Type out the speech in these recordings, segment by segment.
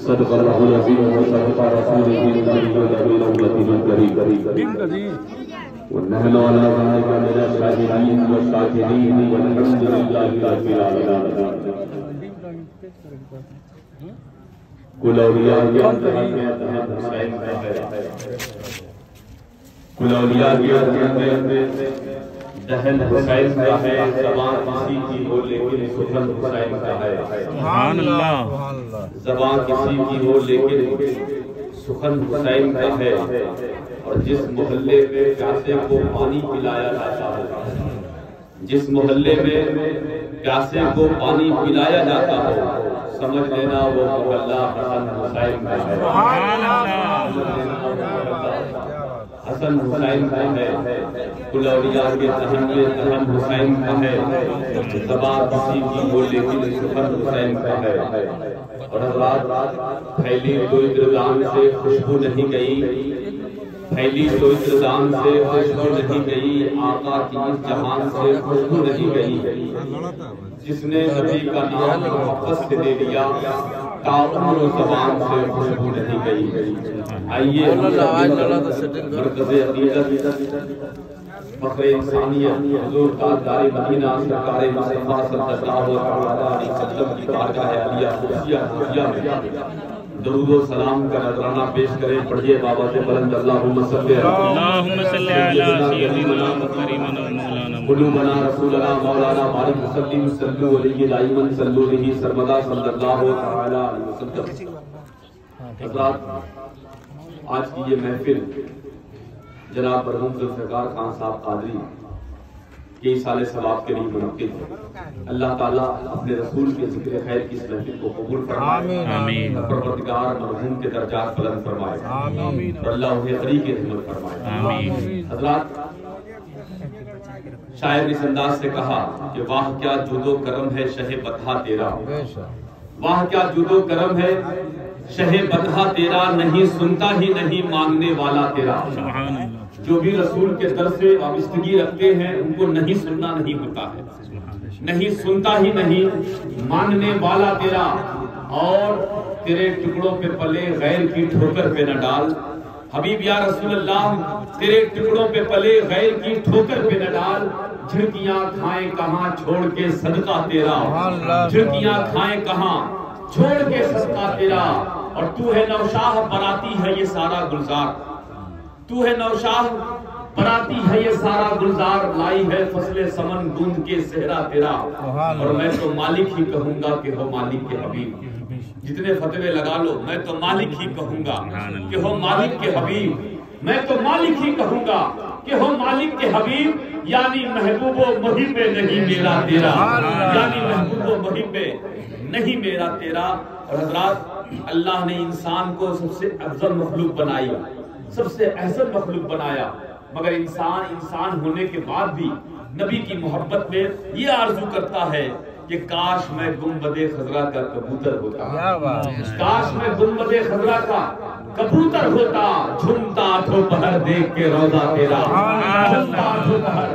صدق اللہ العظیم وصدق رسولہ النبی الکریم ونحن على ذلك من الشاهدين والشاكرين والحمد لله رب العالمين. کل اولیاء کے اندر حسین کا ہے، کل اولیاء کے اندر دہن حسین کا ہے، زبان کسی کی ہو لیکن سخن حسین کا ہے. سبحان اللہ. زبان کسی کی ہو لیکن سخن حسین کا ہے. اور جس محلے میں پیاسے کو پانی پلایا جاتا ہے، جس محلے میں پیاسے کو پانی پلایا جاتا ہے، سمجھ لینا وہ محلہ حسن حسین کا ہے. حسن حسین کا ہے. کل اولیاء کے اہم حسین کا ہے. زبان کسی کی ہو لیکن سخن حسین کا ہے. اور حضرات پھیلی تو اطردان سے خوشبو نہیں گئی، پھیلی تو اطردان سے خوشبو نہیں گئی، آقا کی اس جہان سے خوشبو نہیں گئی. جس نے نبی کا نام محبت سے دے دیا، تعامل و زبان سے خوشبو نہیں گئی. آئیے مرکز عقیدت فخر انسانیت حضور تاجدار مدینہ سرکار مصطفیٰ صلی اللہ علیہ وسلم کی بارگاہ عالیہ قدسیہ میں درود و سلام کا نذرانہ پیش کریں. پڑھیے بابا سے بلند اللہم صلی علی سیدنا مولانا قلوبنا رسولنا مولانا بارک وسلم صلو علیہ دائما صلو علیہ سرمدا صلی اللہ تعالی علیہ وسلم. حضرات آج کی یہ محفل جناب مرحوم ذوالفقار خان صاحب قادری کے سال ثواب کے لیے منعقد ہے. اللہ تعالیٰ اپنے رسول کے ذکر خیر کی اس محفل کو قبول فرمائے. آمین. پروردگار مرحوم کے درجات بلند فرمائے. آمین. اور اللہ انہیں طریق رحمت فرمائے. آمین. حضرات شاعر نے اس انداز سے کہا کہ واہ کیا جود و کرم ہے شہ بطحہ تیرا، واہ کیا جود و کرم ہے شہ بطحہ تیرا، نہیں سنتا ہی نہیں مانگنے والا تیرا. جو بھی رسول کے در سے وابستگی رکھتے ہیں ان کو نہیں سننا نہیں ہوتا ہے، نہیں سنتا ہی نہیں ماننے والا تیرا. اور تیرے ٹکڑوں پہ پلے غیر کی ٹھوکر پہ نہ ڈال. حبیب یا رسول اللہ تیرے ٹکڑوں پہ پلے غیر کی ٹھوکر پہ نہ ڈال. جھڑکیاں کھائیں کہاں چھوڑ کے صدقہ تیرا، جھڑکیاں کھائیں کہاں چھوڑ کے صدقہ تیرا. اور تو ہے نوشاہ براتی ہے یہ سارا گلزار، تو ہے نوشاہ براتی ہے یہ سارا گلزار، لائی ہے فصل سمن گوند کے صحرا تیرا. اور میں تو مالک ہی کہوں گا کہ ہو مالک کے حبیب. جتنے فتوے لگا لو میں تو مالک ہی کہوں گا کہ ہو مالک کے حبیب. میں تو مالک ہی کہوں گا کہ ہو مالک کے حبیب. یعنی محبوب و محب نہیں میرا تیرا، یعنی محبوب و محب نہیں میرا تیرا. اور حضرات اللہ نے انسان کو سب سے افضل مخلوق بنائی، سب سے احسن مخلوق بنایا، مگر انسان ہونے کے بعد بھی نبی کی محبت میں یہ آرزو کرتا ہے کہ کاش میں گنبد خضرا کا کبوتر ہوتا، کاش میں گنبد خضرا کا کبوتر ہوتا. جھومتا دوپہر دیکھ کے روزہ تیرا، جھومتا دوپہر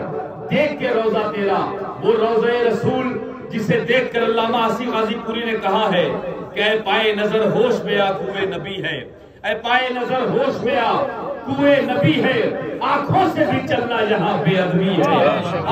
دیکھ کے روزہ تیرا. وہ روزہ رسول جسے دیکھ کر علامہ عاصی غازی پوری نے کہا ہے کہ اے پائے نظر ہوش میں آ کوئے نبی ہے، اے پائے نظر ہوش میں آ کوئے نبی ہے. آنکھوں سے بھی چلنا یہاں بے ادبی ہے،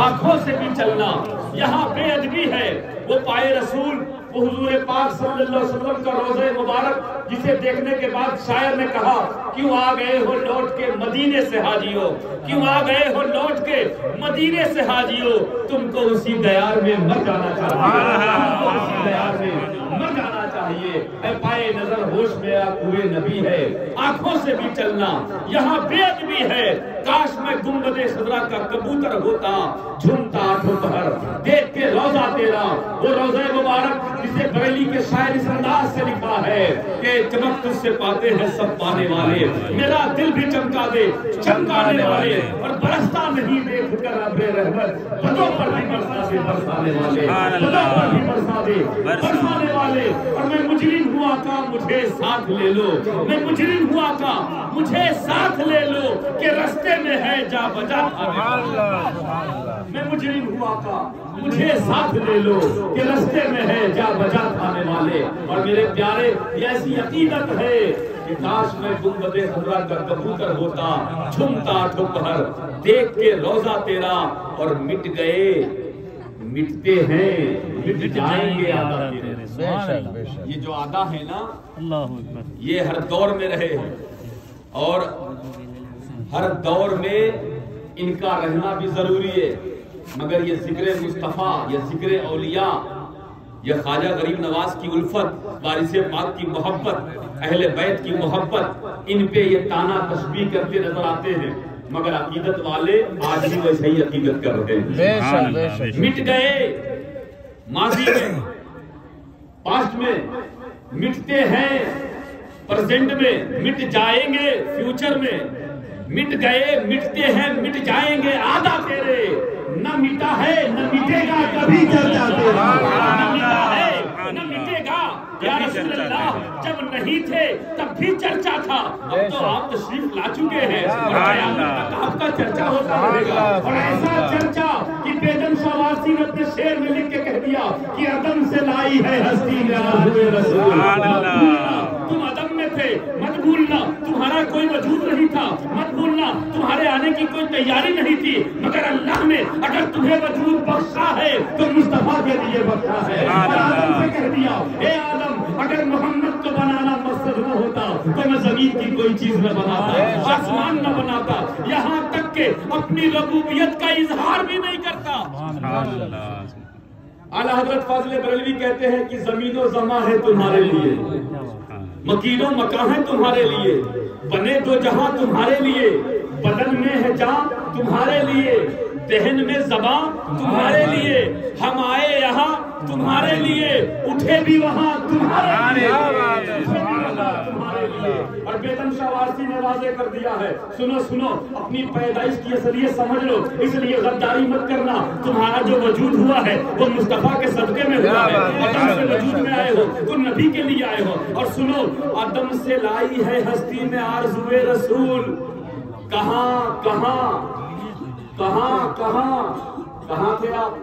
آنکھوں سے بھی چلنا یہاں بے ادبی ہے. وہ پائے رسول، وہ حضور پاک صلی اللہ علیہ وسلم کا روضہ مبارک جسے دیکھنے کے بعد شاعر نے کہا کیوں آ گئے ہو لوٹ کے مدینے سے حاجیو، کیوں آ گئے ہو لوٹ کے مدینے سے حاجیو. تم کو اسی دیار میں مر جانا چاہیے، تم کو اسی دیار میں مر جانا چاہیے. اے پائے نظر ہوش میں آ کوئے نبی ہے، آنکھوں سے بھی چلنا یہاں بے ادبی ہے. کاش میں گنبد خضرا کا کبوتر ہوتا، جھومتا دوپہر دیکھ کے روزہ تیرا. وہ روزہ مبارک جسے بریلی کے شاعر اس انداز سے لکھا ہے کہ چمک تجھ سے پاتے ہیں سب پانے والے، میرا دل بھی چمکا دے چمکانے والے. اور برستا نہیں دیکھ کر ابر رحمت، بدوں پر بھی برسا دے برسانے والے، بدوں پر بھی برسا دے برسانے والے. اور میں مجرم ہوا کا مجھے ساتھ لے لو، میں مجرم ہوا کا مجھے ساتھ لے لو کہ رستے میں ہے جا بجا. میں مجرم ہوا کا مجھے ساتھ لے لو کہ رستے میں ہے جا بجا والے اور میرے پیارے یہ ایسی عقیدت ہے کہ کاش میں گنبد خضرا کا کبوتر ہوتا جھومتا ٹھوکر دیکھ کے روزہ تیرا اور مٹ گئے مٹتے ہیں مٹ جائیں گے آدھا تیرے. یہ جو آدھا ہے نا یہ ہر دور میں رہے ہیں اور ہر دور میں ان کا رہنا بھی ضروری ہے. مگر یہ ذکر مصطفیٰ یہ ذکر اولیاء یہ خواجہ غریب نواز کی الفت وارث پاک کی محبت اہل بیت کی محبت ان پہ یہ تانا تشبیہ کرتے نظر آتے ہیں. مگر عقیدت والے آج بھی ویسے ہی عقیدت کر رہے ہیں. مٹ گئے ماضی میں پاسٹ میں مٹتے ہیں پریزنٹ میں مٹ جائیں گے فیوچر میں. مٹ گئے مٹتے ہیں مٹ جائیں گے آدھا تیرے. نہ مٹا ہے نہ مٹے گا کبھی چرچا تیرا. نہ مٹا ہے نہ مٹے گا یا رسول اللہ جب نہیں تھے تب بھی چرچا تھا. اب تو آپ تشریف لا چکے ہیں اور قیامت تک آپ کا چرچا ہوتا رہے گا. اور ایسا چرچا کہ بیگم شوارسی نے اپنے شعر میں لکھ کے کہہ دیا کہ عدم سے لائی ہے ہستی میں آہوے رسول. تم عدم میں تھے مت بھولنا تمہارا کوئی وجود نہیں تھا. مت بھولنا تمہارے آنے کی کوئی تیاری نہیں تھی. مگر اللہ نے اگر تمہیں وجود بخشا ہے تو مصطفیٰ کے لیے بخشا ہے. اور آدم سے کہہ دیا اے آدم اگر محمد کو بنانا مقصد نہ ہوتا تو میں زمین کی کوئی چیز نہ بناتا آسمان نہ بناتا یہاں تک کہ اپنی ربوبیت کا اظہار بھی نہیں کرتا. اعلیٰ حضرت فاضل بریلوی کہتے ہیں کہ زمین و زماں ہے تمہارے لیے مکین و مکان ہے تمہارے لیے بنے دو جہاں تمہارے لیے بدن میں ہے جان تمہارے لیے دہن میں زبان تمہارے لیے ہم آئے یہاں تمہارے لیے اٹھے بھی وہاں تمہارے لیے. اور بیگم شوارسی نے واضح کر دیا ہے سنو سنو اپنی پیدائش کی اصلیت سمجھ لو اس لیے غداری مت کرنا. تمہارا جو وجود ہوا ہے وہ مصطفیٰ کے صدقے میں ہوا ہے. عدم سے وجود میں آئے ہو تو نبی کے لیے آئے ہو. اور سنو عدم سے لائی ہے ہستی میں آرزوئے رسول. کہاں کہاں کہاں کہاں کہاں تھے آپ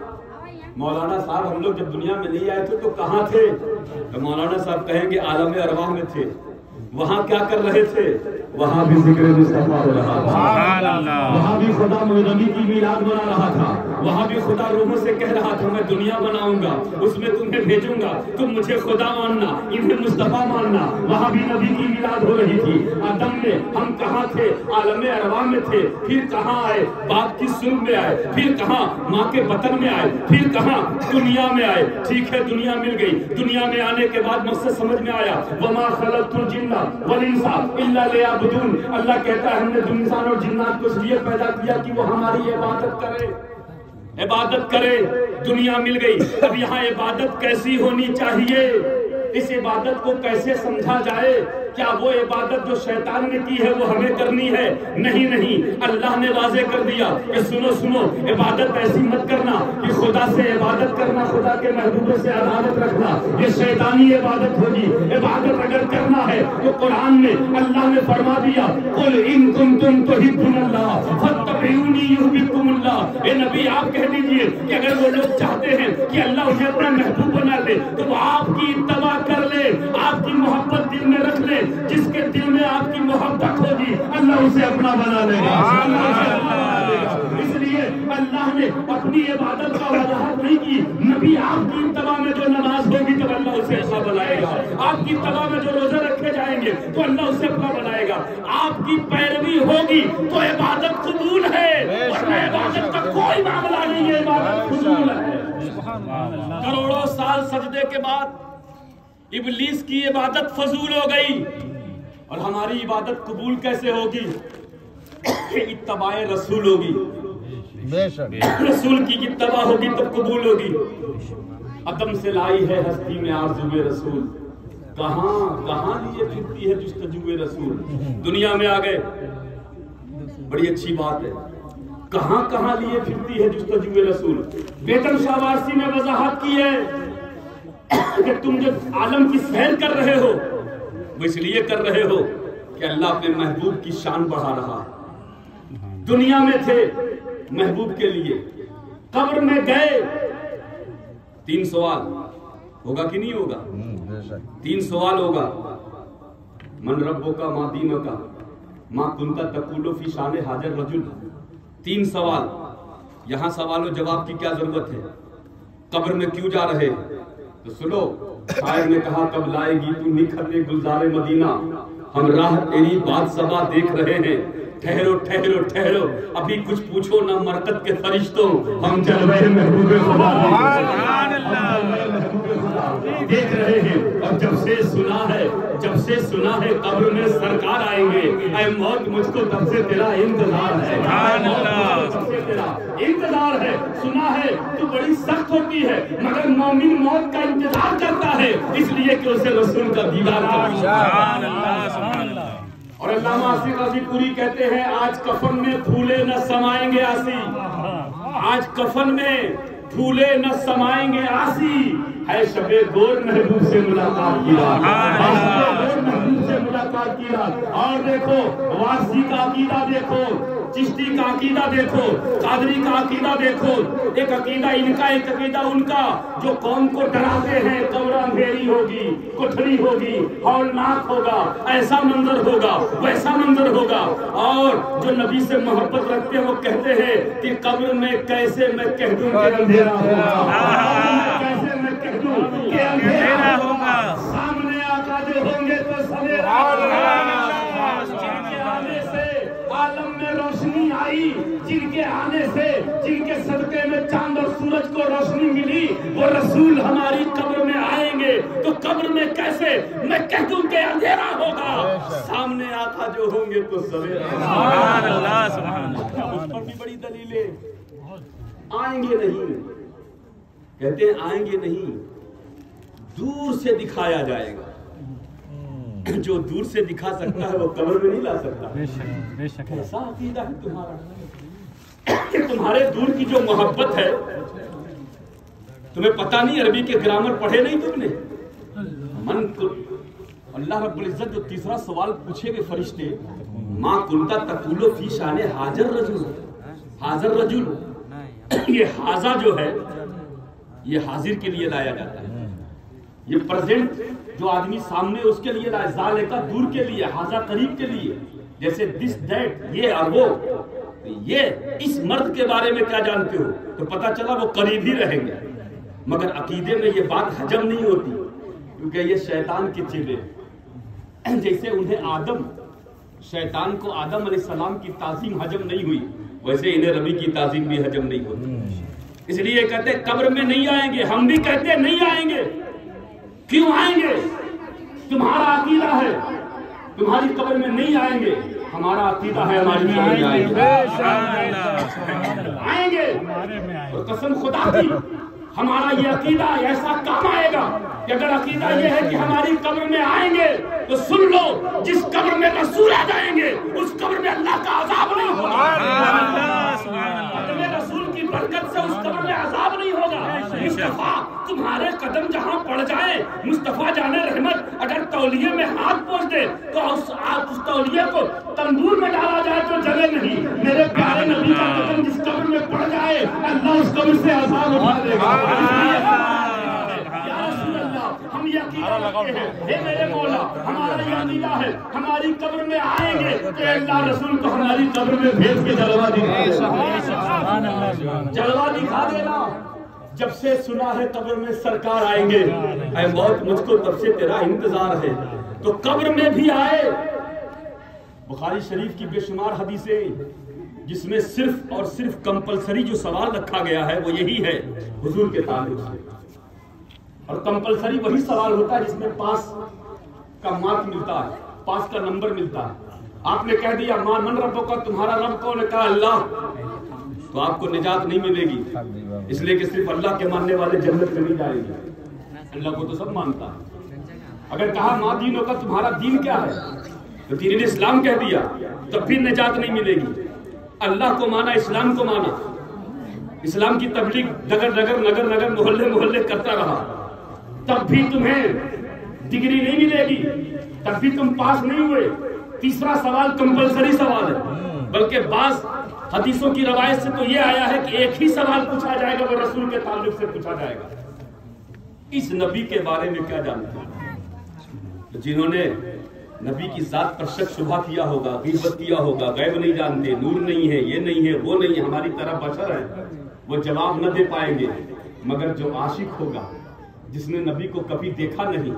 مولانا صاحب؟ ہم لوگ جب دنیا میں نہیں آئے تھے تو کہاں تھے؟ تو مولانا صاحب کہیں گے عالم ارواح میں تھے. وہاں کیا کر رہے تھے؟ وہاں بھی ذکر مصطفیٰ ہو رہا تھا. وہاں بھی خدا نبی کی میلاد منا رہا تھا. وہاں بھی خدا روحوں سے کہہ رہا تھا میں دنیا بناؤں گا اس میں تمہیں بھیجوں گا تم مجھے خدا ماننا انہیں مصطفیٰ ماننا. وہاں بھی نبی کی میلاد ہو رہی تھی. آدم میں ہم کہاں تھے؟ عالم ارواح میں تھے. پھر کہاں آئے؟ باپ کی سلب میں آئے. پھر کہاں؟ ماں کے بطن میں آئے. پھر کہاں؟ دنیا میں آئے. ٹھیک ہے دنیا مل گئی. دنیا میں آنے کے بعد مقصد سمجھ میں آیا. وما خلقت الجن والانس الا لیعبدون. اللہ کہتا ہے ہم نے انسان اور جنات کو اس لیے پیدا کیا کہ وہ ہماری عبادت کرے. عبادت کرے. دنیا مل گئی. اب یہاں عبادت کیسی ہونی چاہیے؟ اس عبادت کو کیسے سمجھا جائے؟ کیا وہ عبادت جو شیطان نے کی ہے وہ ہمیں کرنی ہے؟ نہیں نہیں. اللہ نے واضح کر دیا کہ سنو سنو عبادت ایسی مت کرنا کہ خدا سے عبادت کرنا خدا کے محبوبوں سے عداوت رکھنا یہ شیطانی عبادت ہوگی. عبادت اگر کرنا ہے تو قرآن میں اللہ نے فرما دیا قل ان کنتم تحبون اللہ فاتبعونی یحببکم اللہ. اے نبی آپ کہہ دیجئے کہ اگر وہ لوگ چاہتے ہیں کہ اللہ انہیں اپنا محبوب بنا لے تو وہ آپ کی اتباع کر لے آپ کی محبت دل میں رکھ لے. جس کے دل میں آپ کی محبت ہوگی اللہ اسے اپنا بنا لے گا. اس لیے اللہ نے اپنی عبادت کا وضاحت نہیں کی. نبی آپ کی اتباع میں جو نماز ہوگی تو اللہ اسے اپنا بنائے گا. آپ کی اتباع میں جو روزے رکھے جائیں گے تو اللہ اسے اپنا بنائے گا. آپ کی پیروی ہوگی تو عبادت قبول ہے ورنہ عبادت کا کوئی معاملہ نہیں ہے. عبادت قبول ہے. کروڑوں سال سجدے کے بعد ابلیس کی عبادت فضول ہو گئی اور ہماری عبادت قبول کیسے ہوگی؟ اتباع رسول ہوگی. رسول کی اتباع ہوگی تب قبول ہوگی. عدم سے لائی ہے ہستی میں آرزوئے رسول. کہاں کہاں لیے پھرتی ہے جستجوئے رسول. دنیا میں آ گئے بڑی اچھی بات ہے. کہاں کہاں لیے پھرتی ہے جستجوئے رسول. بیگم شوارسی نے وضاحت کی ہے کہ تم جو عالم کی سیر کر رہے ہو وہ اس لیے کر رہے ہو کہ اللہ اپنے محبوب کی شان بڑھا رہا ہے. دنیا میں تھے محبوب کے لیے. قبر میں گئے 3 سوال. ہوگا کہ نہیں ہوگا؟ 3 سوال ہوگا، من ربو کا، ما دینو کا، ما کنتا تقولو فی شان حاضر رجل. 3 سوال. یہاں سوال و جواب کی کیا ضرورت ہے؟ قبر میں کیوں جا رہے؟ تو سنو، شاعر نے کہا کب لائے گی تو نکھت گلزار مدینہ، ہم راہ تیری بات سبا دیکھ رہے ہیں. ٹھہرو ٹھہرو ٹھہرو، ابھی کچھ پوچھو نہ مرکت کے فرشتوں، ہم جلوے محبوب خدا دیکھ رہے ہیں. اور جب سے سنا ہے قبر میں سرکار آئیں گے، اے موت مجھ کو تب سے تیرا انتظار ہے. انتظار ہے. سنا ہے تو بڑی سخت ہوتی ہے، مگر مومن موت کا انتظار کرتا ہے، اس لیے کہ اسے رسول کا دیدار کرنا. اور علامہ آصف رضی پوری کہتے ہیں آج کفن میں پھولے نہ سمائیں گے آسی، آج کفن میں پھولے نہ سمائیں گے آسی، ہے شب گور محبوب سے ملاقات کی رات، محبوب سے ملاقات کی رات. اور دیکھو وارسی کا عقیدہ دیکھو، چشتی کا عقیدہ دیکھو، قادری کا عقیدہ دیکھو. ایک عقیدہ ان کا، ایک عقیدہ ان کا، جو قوم کو ڈراتے ہیں قبر اندھیری ہوگی، کٹھڑی ہوگی، ہولناک ہوگا، ایسا منظر ہوگا، ویسا منظر ہوگا. اور جو نبی سے محبت رکھتے ہیں وہ کہتے ہیں کہ قبر میں کیسے میں کہہ دوں کہ اندھیرا ہوگا، کیسے میں کہہ دوں کہ اندھیرا ہوگا. سامنے آقا جو ہوں گے تو سویرا ہوگا. جن کے آنے سے عالم میں روشنی آئی، جن کے آنے سے، جن کے صدقے میں چاند اور سورج کو روشنی ملی، وہ رسول ہماری قبر میں آئیں گے تو قبر میں کیسے میں کہہ دوں کہ اندھیرا ہوگا. سامنے آقا جو ہوں گے تو سویرا ہوگا. سبحان اللہ سبحان اللہ. اس پر بھی بڑی دلیلیں. آئیں گے نہیں، کہتے ہیں آئیں گے نہیں، دور سے دکھایا جائے گا. جو دور سے دکھا سکتا ہے وہ قبر میں نہیں لا سکتا. ایسا عقیدہ ہے تمہارا کہ تمہارے دور کی جو محبت ہے، تمہیں پتہ نہیں عربی کے گرامر پڑھے نہیں تم نے. من کو اللہ رب العزت جو تیسرا سوال پوچھے گے فرشتے، ما کنتا تقولو فی شان حاضر رجل. حاضر رجل، یہ حاضر جو ہے یہ حاضر کے لیے لایا جاتا ہے. یہ پریزنٹ جو آدمی سامنے اس کے لیے لایا، ذالک دور کے لیے، حاضر قریب کے لیے. جیسے دس دیٹ، یہ اور وہ. یہ اس مرد کے بارے میں کیا جانتے ہو؟ تو پتہ چلا وہ قریب ہی رہیں گے. مگر عقیدے میں یہ بات ہجم نہیں ہوتی، کیونکہ یہ شیطان کے چیلے. جیسے انہیں آدم، شیطان کو آدم علیہ السلام کی تعظیم ہجم نہیں ہوئی، ویسے انہیں ربی کی تعظیم بھی ہجم نہیں ہوتی. اس لیے کہتے ہیں قبر میں نہیں آئیں گے. ہم بھی کہتے ہیں نہیں آئیں گے. کیوں آئیں گے؟ تمہارا عقیدہ ہے تمہاری قبر میں نہیں آئیں گے، ہمارا عقیدہ ہے ہماری قبر میں آئیں گے. آئیں گے. اور قسم خدا کی ہمارا یہ عقیدہ ایسا کام آئے گا کہ اگر عقیدہ یہ ہے کہ ہماری قبر میں آئیں گے تو سن لو، جس قبر میں رسول آ جائیں گے اس قبر میں اللہ کا عذاب نہیں ہوگا. رسول کی برکت سے اس قبر میں عذاب نہیں ہوگا. مصطفیٰ تمہارے قدم جہاں پڑ جائے، مصطفیٰ جان رحمت اگر تولیے میں ہاتھ پہنچ دے تو اس تولیے کو تندور میں ڈالا جائے تو جلے نہیں. میرے پیارے نبی کا قدم جس قبر میں پڑ جائے اللہ اس قبر سے عذاب اٹھا دے گا. ہم یہ عقیدہ رکھتے ہیں، اے میرے مولا ہمارا یہ عقیدہ ہے ہماری قبر میں آئیں گے کہ اللہ رسول کو ہماری قبر میں بھیج کے جلوہ دکھا دینا. جب سے سنا ہے قبر میں سرکار آئیں گے، اے موت مجھ کو تب سے تیرا انتظار ہے. تو قبر میں بھی آئے. بخاری شریف کی بے شمار حدیثیں جس میں صرف اور صرف کمپلسری جو سوال رکھا گیا ہے وہ یہی ہے حضور کے تعلق سے. اور کمپلسری وہی سوال ہوتا ہے جس میں پاس کا مارک ملتا ہے، پاس کا نمبر ملتا ہے. آپ نے کہہ دیا من ربو کا، تمہارا رب کون ہے؟ کہا اللہ. تو آپ کو نجات نہیں ملے گی، اس لیے کہ صرف اللہ کے ماننے والے جنت میں نہیں جائیں گے. اللہ کو تو سب مانتا ہے. اگر کہا ما دینوں کا، تمہارا دین کیا ہے؟ تو دین اسلام کہہ دیا تب بھی نجات نہیں ملے گی. اللہ کو مانا، اسلام کو مانا، اسلام کی تبلیغ ڈگر ڈگر نگر نگر محلے محلے کرتا رہا، تب بھی تمہیں ڈگری نہیں ملے گی، تب بھی تم پاس نہیں ہوئے. تیسرا سوال کمپلسری سوال ہے، بلکہ بعض حدیثوں کی روایت سے تو یہ آیا ہے کہ ایک ہی سوال پوچھا جائے گا، وہ رسول کے تعلق سے پوچھا جائے گا. اس نبی کے بارے میں کیا جانتے ہیں؟ جنہوں نے نبی کی ذات پر شک شبہ کیا ہوگا، غیبت کیا ہوگا، غیب نہیں جانتے، نور نہیں ہے، یہ نہیں ہے، وہ نہیں ہے، ہماری طرح بشر ہے، وہ جواب نہ دے پائیں گے۔ مگر جو عاشق ہوگا، جس نے نبی کو کبھی دیکھا نہیں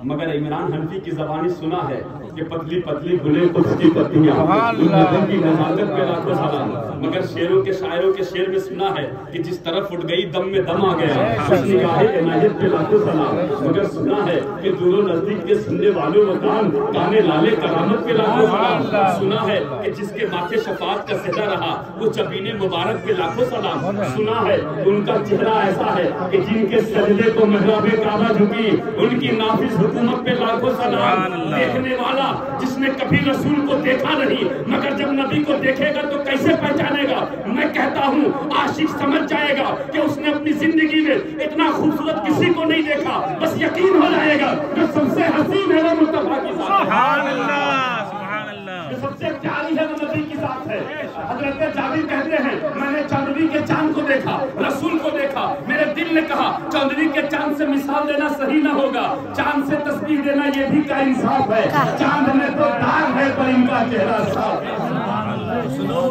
مگر عمران حنفی کی زبانی سنا ہے کہ پتلی پتلی گلے قدس کی پتیاں، نبی کی نزاکت پہ لاکھوں سلام، مگر شعروں کے شاعروں کے شعر میں سنا ہے کہ جس طرف اٹھ گئی دم میں دم آ گیا، اس نگاہ عنایت پہ لاکھوں سلام، مگر سنا ہے کہ دونوں نزدیک کے سننے والوں وطان کانے لالے کرامت پہ لاکھوں سلام، سنا ہے کہ جس کے ماتھے شفاعت کا سجدہ رہا وہ جبین مبارک پہ لاکھوں سلام، سنا ہے ان کا چہرہ ایسا ہے کہ جن کے سجدے کو محراب کعبہ جھکی ان کی نافذ حکومت پہ لاکھوں سلام۔ دیکھنے والا جس نے کبھی رسول کو دیکھا نہیں مگر جب نبی کو دیکھے گا تو کیسے پہچانے گا؟ میں کہتا ہوں عاشق سمجھ جائے گا کہ اس نے اپنی زندگی میں اتنا خوبصورت کسی کو نہیں دیکھا، بس یقین ہو جائے گا جو سب سے حسین ہے وہ مصطفیٰ کی ذات ہے، سبحان اللہ، سبحان اللہ، جو سب سے پیاری ہے وہ نبی کی ذات ہے۔ حضرت جابر کہتے ہیں میں نے چاندنی کے چاند کو دیکھا، رسول کو دیکھا، میرے دل نے کہا چاندنی کے چاند سے مثال دینا صحیح نہ ہوگا، چاند سے تسبیح دینا یہ بھی کا انصاف ہے، چاند میں تو داغ ہے پر ان کا چہرہ صاف ہے۔ سنو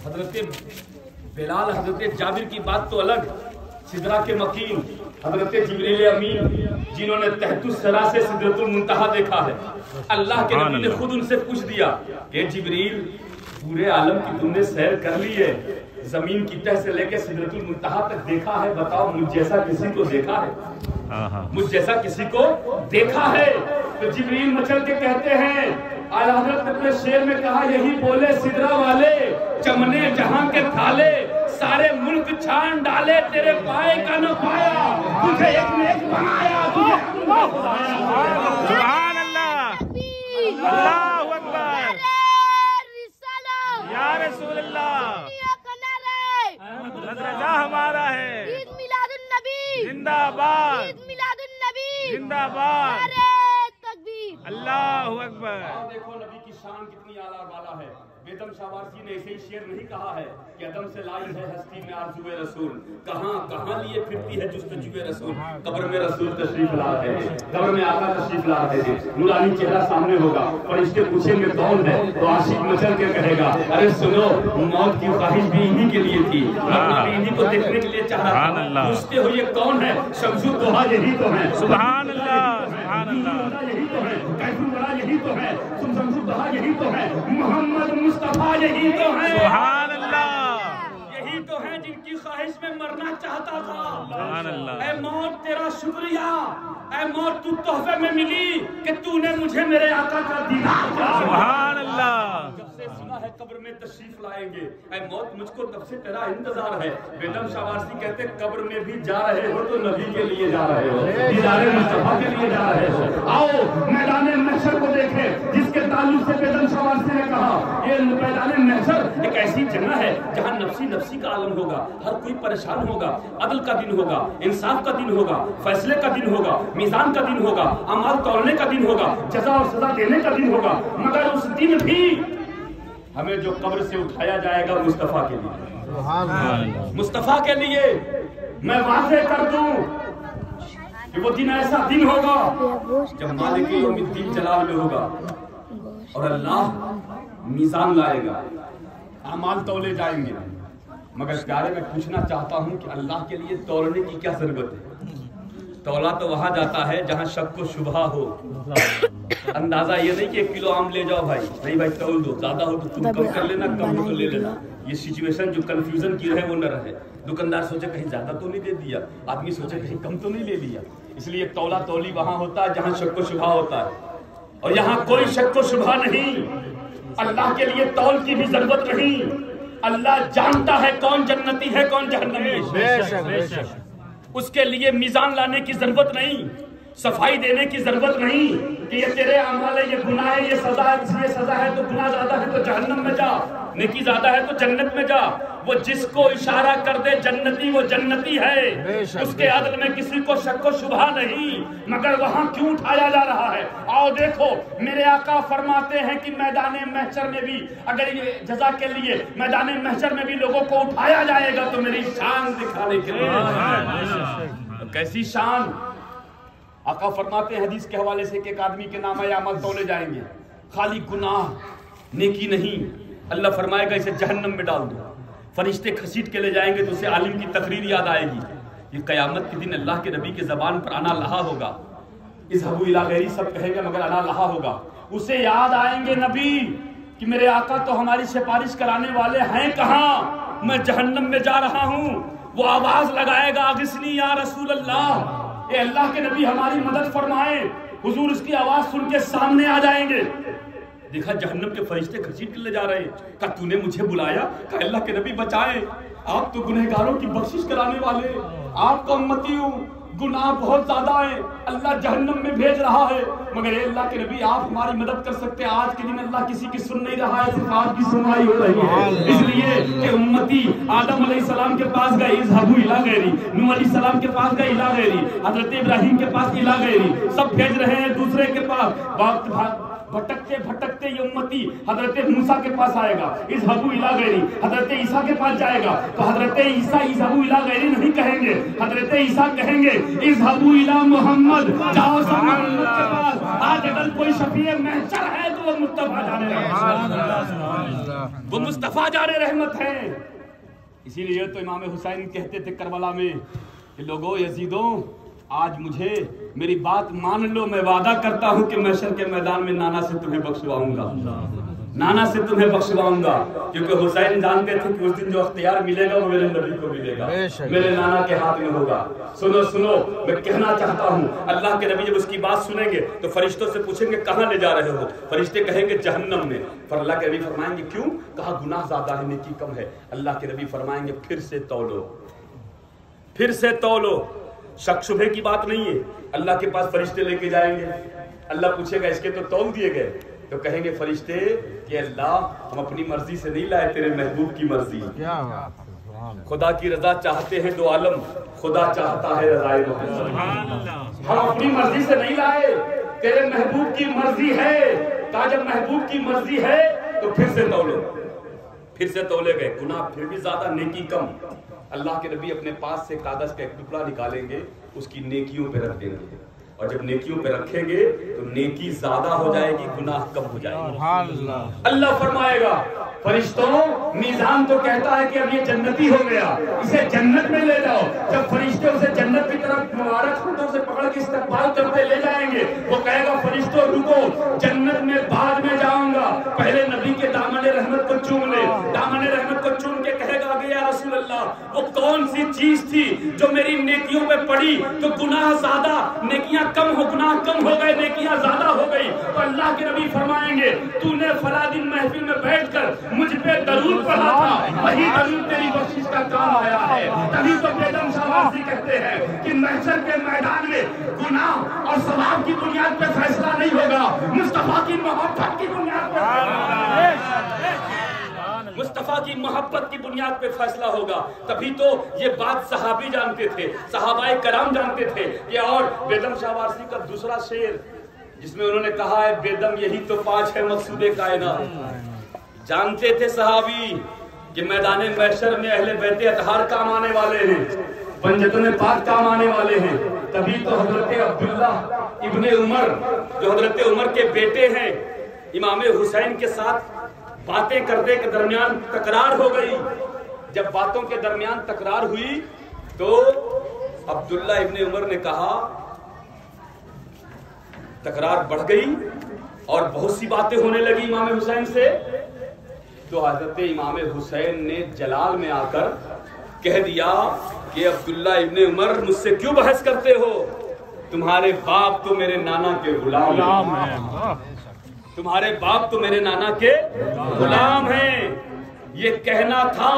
حضرت بلال، حضرت جابر کی بات تو الگ، سدرہ کے مکین حضرت جبریل امین جنہوں نے تحت الثری سے سدرۃ المنتہا دیکھا ہے، اللہ کے نبی نے خود ان سے پوچھ دیا کہ جبریل پورے عالم کی تم نے سیر کر لی ہے، زمین کی تہ سے لے کے سدرۃ المنتہا تک دیکھا ہے، بتاؤ مجھ جیسا کسی کو دیکھا ہے؟ مجھ جیسا کسی کو دیکھا ہے؟ تو جبریل مچل کے کہتے ہیں، اعلیٰ حضرت نے اپنے شعر میں کہا یہی بولے سدرہ والے چمنے جہاں کے تھالے، سارے ملک چھان ڈالے تیرے پائے کا نہ پایا، تجھے ایک نے ایک بنایا، تجھے سبحان اللہ، اللہ اکبر، یا رسول اللہ، رضا ہمارا ہے، عید میلاد النبی زندہ باد، عید میلاد النبی زندہ باد، نعرہ تکبیر، اللہ اکبر۔ دیکھو نبی کی شان کتنی اعلیٰ بالا ہے۔ بیدم شاہ وارسی نے ایسے ہی شعر نہیں کہا ہے کہ عدم سے لائی ہے ہستی میں آرزوئے رسول، کہاں کہاں لیے پھرتی ہے جستجوئے رسول، قبر میں رسول تشریف لا رہے ہیں، قبر میں آقا تشریف لا رہے ہیں، نورانی چہرہ سامنے ہوگا، فرشتے پوچھیں گے کون ہے تو عاشق مچل کے کہے گا ارے سنو موت کی خواہش بھی انہی کے لیے تھی، مرنا بھی انہی کو دیکھنے کے لیے چاہ رہا تھا، پوچھتے ہو یہ کون ہے؟ شمس الضحیٰ یہی تو ہے، سبحان اللہ، سبحان اللہ، یہی تو ہے، کیف الورا یہی تو ہے، شمس الضحیٰ یہی تو ہے، محمد مصطفیٰ یہی تو ہے، سبحان اللہ، یہی تو ہے جن کی خواہش میں مرنا چاہتا تھا، سبحان اللہ۔ اے موت تیرا شکریہ، اے موت تو تحفے میں ملی کہ تو نے مجھے میرے آقا کا دیدار کیا، سبحان اللہ۔ جب سے سنا ہے قبر میں تشریف لائیں گے، اے موت مجھ کو تب سے تیرا انتظار ہے۔ بیدم شاہ وارسی کہتے قبر میں بھی جا رہے ہو تو نبی کے لیے جا رہے ہو، دیدار مصطفیٰ کے لیے جا رہے ہو۔ آؤ میدان محشر کو دیکھیں جس کے تعلق سے بیدم شاہ وارسی نے کہا یہ میدان محشر ایک ایسی جگہ ہے جہاں نفسی نفسی کا عالم ہوگا، ہر کوئی پریشان ہوگا، عدل کا دن ہوگا، انصاف کا دن ہوگا، فیصلے کا دن ہوگا، میزان کا دن ہوگا، اعمال تولنے کا دن ہوگا، جزا اور سزا دینے کا دن ہوگا، مگر اس دن بھی ہمیں جو قبر سے اٹھایا جائے گا مصطفیٰ کے لیے، مصطفیٰ کے لیے۔ میں واضح کر دوں کہ وہ دن ایسا دن ہوگا جب مالک یوم الدین جلال میں ہوگا اور اللہ میزان لائے گا، اعمال تولے جائیں گے، مگر پیارے میں پوچھنا چاہتا ہوں کہ اللہ کے لیے تولنے کی کیا ضرورت ہے؟ تولا تو وہاں جاتا ہے جہاں شک و شبہ ہو، اندازہ یہ نہیں کہ 1 کلو آم لے جاؤ بھائی، نہیں بھائی تول دو، زیادہ ہو تو تم کم کر لینا، کم ہو تو لے لینا، یہ سچویشن جو کنفیوژن کی رہے وہ نہ رہے، دکاندار سوچے کہیں زیادہ تو نہیں دے دیا، آدمی سوچے کہیں کم تو نہیں لے لیا، اس لیے تولا تولی وہاں ہوتا ہے جہاں شک و شبہ ہوتا ہے، اور یہاں کوئی شک و شبہ نہیں، اللہ کے لیے تول کی بھی ضرورت نہیں، اللہ جانتا ہے کون جنتی ہے کون جہنمی ہے، اس کے لیے میزان لانے کی ضرورت نہیں، صفائی دینے کی ضرورت نہیں کہ یہ تیرے اعمال ہے، یہ گناہ ہے، یہ سزا ہے، اس لیے سزا ہے تو گناہ زیادہ ہے تو جہنم میں جا، نیکی زیادہ ہے تو جنت میں جا۔ وہ جس کو اشارہ کر دے جنتی وہ جنتی ہے، اس کے عدل میں کسی کو شک و شبہ نہیں، مگر وہاں کیوں اٹھایا جا رہا ہے؟ آؤ دیکھو میرے آقا فرماتے ہیں کہ میدان محشر میں بھی اگر یہ جزا کے لیے میدان محشر میں بھی لوگوں کو اٹھایا جائے گا تو میری شان دکھانے کے لیے۔ کیسی شان آقا فرماتے ہیں حدیث کے حوالے سے کہ ایک آدمی کے نامہ اعمال تولے جائیں گے، خالی گناہ نیکی نہیں، اللہ فرمائے گا اسے جہنم میں ڈال دو، فرشتے کھسیٹ کے لے جائیں گے تو اسے عالم کی تقریر یاد آئے گی، یہ قیامت کے دن اللہ کے نبی کی زبان پر انا لہا ہوگا، اذهبوا الی غیری سب کہیں گے مگر انا لہا ہوگا، اسے یاد آئیں گے نبی کہ میرے آقا تو ہماری سفارش کرانے والے ہیں کہاں، میں جہنم میں جا رہا ہوں، وہ آواز لگائے گا اغثنی یا رسول اللہ، اے اللہ کے نبی ہماری مدد فرمائیں، حضور اس کی آواز سن کے سامنے آ جائیں گے، دیکھا جہنم کے فرشتے گھسیٹ کے لے جا رہے ہیں، کہا تو نے مجھے بلایا، کہا اللہ کے نبی بچائیں، آپ تو گنہگاروں کی بخشش کرانے والے، آپ کا امتی ہوں، گناہ بہت زیادہ ہے، اللہ جہنم میں بھیج رہا ہے، مگر اے اللہ کے نبی آپ ہماری مدد کر سکتے ہیں، آج کے دن اللہ کسی کی سن نہیں رہا ہے، صرف آپ کی سنوائی ہو رہی ہے، اس لیے کہ امتی آدم علیہ السلام کے پاس گئے اذهبوا الی غیری، نوح علیہ السلام کے پاس گئے الی غیری، حضرت ابراہیم کے پاس الی غیری، سب بھیج رہے ہیں دوسرے کے پاس، بھٹکتے بھٹکتے یہ امتی حضرت موسیٰ کے پاس آئے گا اذهبوا الی غیری، حضرت عیسیٰ کے پاس جائے گا تو حضرت عیسیٰ اذهبوا الی غیری نہیں کہیں گے، حضرت عیسیٰ کہیں گے اذهبوا الی محمد، جاؤ سب محمد کے پاس، آج اگر کوئی شفیع محشر ہے تو وہ مصطفیٰ جان رحمت، وہ مصطفیٰ جان رحمت ہے، اسی لیے تو امام حسین کہتے تھے کربلا میں کہ لوگوں یزیدوں آج مجھے میری بات مان لو، میں وعدہ کرتا ہوں کہ محشر کے میدان میں نانا سے تمہیں بخشواؤں گا، نانا سے تمہیں بخشواؤں گا، کیونکہ حسین جانتے تھے کہ اس دن جو اختیار ملے گا وہ میرے نبی کو ملے گا، میرے نانا کے ہاتھ میں ہوگا۔ سنو سنو میں کہنا چاہتا ہوں، اللہ کے نبی جب اس کی بات سنیں گے تو فرشتوں سے پوچھیں گے کہاں لے جا رہے ہو، فرشتے کہیں گے جہنم میں، پر اللہ کے نبی فرمائیں گے کیوں؟ کہا گناہ زیادہ ہے نیکی کم ہے، اللہ کے نبی فرمائیں گے پھر سے تولو، پھر سے تولو، شک شبہ کی بات نہیں ہے، اللہ کے پاس فرشتے لے کے جائیں گے، اللہ پوچھے گا اس کے تو تول دیے گئے، تو کہیں گے فرشتے کہ اللہ ہم اپنی مرضی سے نہیں لائے، تیرے محبوب کی مرضی، خدا کی رضا چاہتے ہیں دو عالم، خدا چاہتا ہے رضائے محمد، ہم اپنی مرضی سے نہیں لائے، تیرے محبوب کی مرضی ہے، کہا جب محبوب کی مرضی ہے تو پھر سے تولو، پھر سے تولے گئے، گناہ پھر بھی زیادہ نیکی کم، اللہ کے نبی اپنے پاس سے کاغذ کا ایک ٹکڑا نکالیں گے، اس کی نیکیوں پہ رکھ دیں گے، اور جب نیکیوں پہ رکھیں گے تو نیکی زیادہ ہو جائے گی، گناہ کم ہو جائے گی۔ اللہ فرمائے گا فرشتوں میزان تو کہتا ہے کہ اب یہ جنتی ہو گیا، اسے جنت میں لے جاؤ، جب فرشتے اسے جنت کی طرف مبارک ہاتھوں سے پکڑ کے استقبال کرتے لے جائیں گے، وہ کہے گا فرشتوں رکو، جنت میں بعد میں جاؤں گا، پہلے نبی کے دامن رحمت کو چوم لے، دامن رحمت کو چوم کے کہے گا آگے یا رسول اللہ وہ کون سی چیز تھی جو میری نیکیوں پہ پڑی تو گناہ زیادہ، نیکیاں کم ہو، گناہ کم ہو گئے، نیکیاں زیادہ ہو گئی، تو اللہ کے نبی فرمائیں گے تو نے فلاں دن محفل میں بیٹھ کر مجھ پہ درود پڑھا تھا، وہی درود تیری بخشش کا کام آیا ہے، تبھی تو بیدم شاہی کہتے ہیں کہ محشر کے میدان میں گناہ اور ثواب کی بنیاد پہ فیصلہ نہیں ہوگا، مصطفیٰ کی محبت کی بنیاد پہ، مصطفیٰ کی محبت کی بنیاد پہ فیصلہ ہوگا، تبھی تو یہ بات صحابی جانتے تھے، صحابہ کرام جانتے تھے۔ یہ اور بیدم شاہ وارسی کا دوسرا شعر جس میں انہوں نے کہا ہے بیدم یہی تو پانچ ہے مقصود کائنات، جانتے تھے صحابی کہ میدان محشر میں اہل بیت اطہار کام آنے والے ہیں، پنجتن پاک کام آنے والے ہیں، تبھی تو حضرت عبداللہ ابن عمر جو حضرت عمر کے بیٹے ہیں امام حسین کے ساتھ باتیں کرنے کے درمیان تکرار ہو گئی، جب باتوں کے درمیان تکرار ہوئی تو عبداللہ ابن عمر نے کہا، تکرار بڑھ گئی اور بہت سی باتیں ہونے لگی امام حسین سے، تو حضرت امام حسین نے جلال میں آ کر کہہ دیا کہ عبداللہ ابن عمر مجھ سے کیوں بحث کرتے ہو، تمہارے باپ تو میرے نانا کے غلام ہیں، تمہارے باپ تو میرے نانا کے غلام ہیں، یہ کہنا تھا۔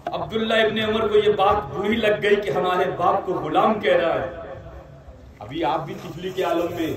عبداللہ ابن عمر کو یہ بات بری لگ گئی کہ ہمارے باپ کو غلام کہہ رہا ہے۔ ابھی آپ بھی طفلی کے عالم میں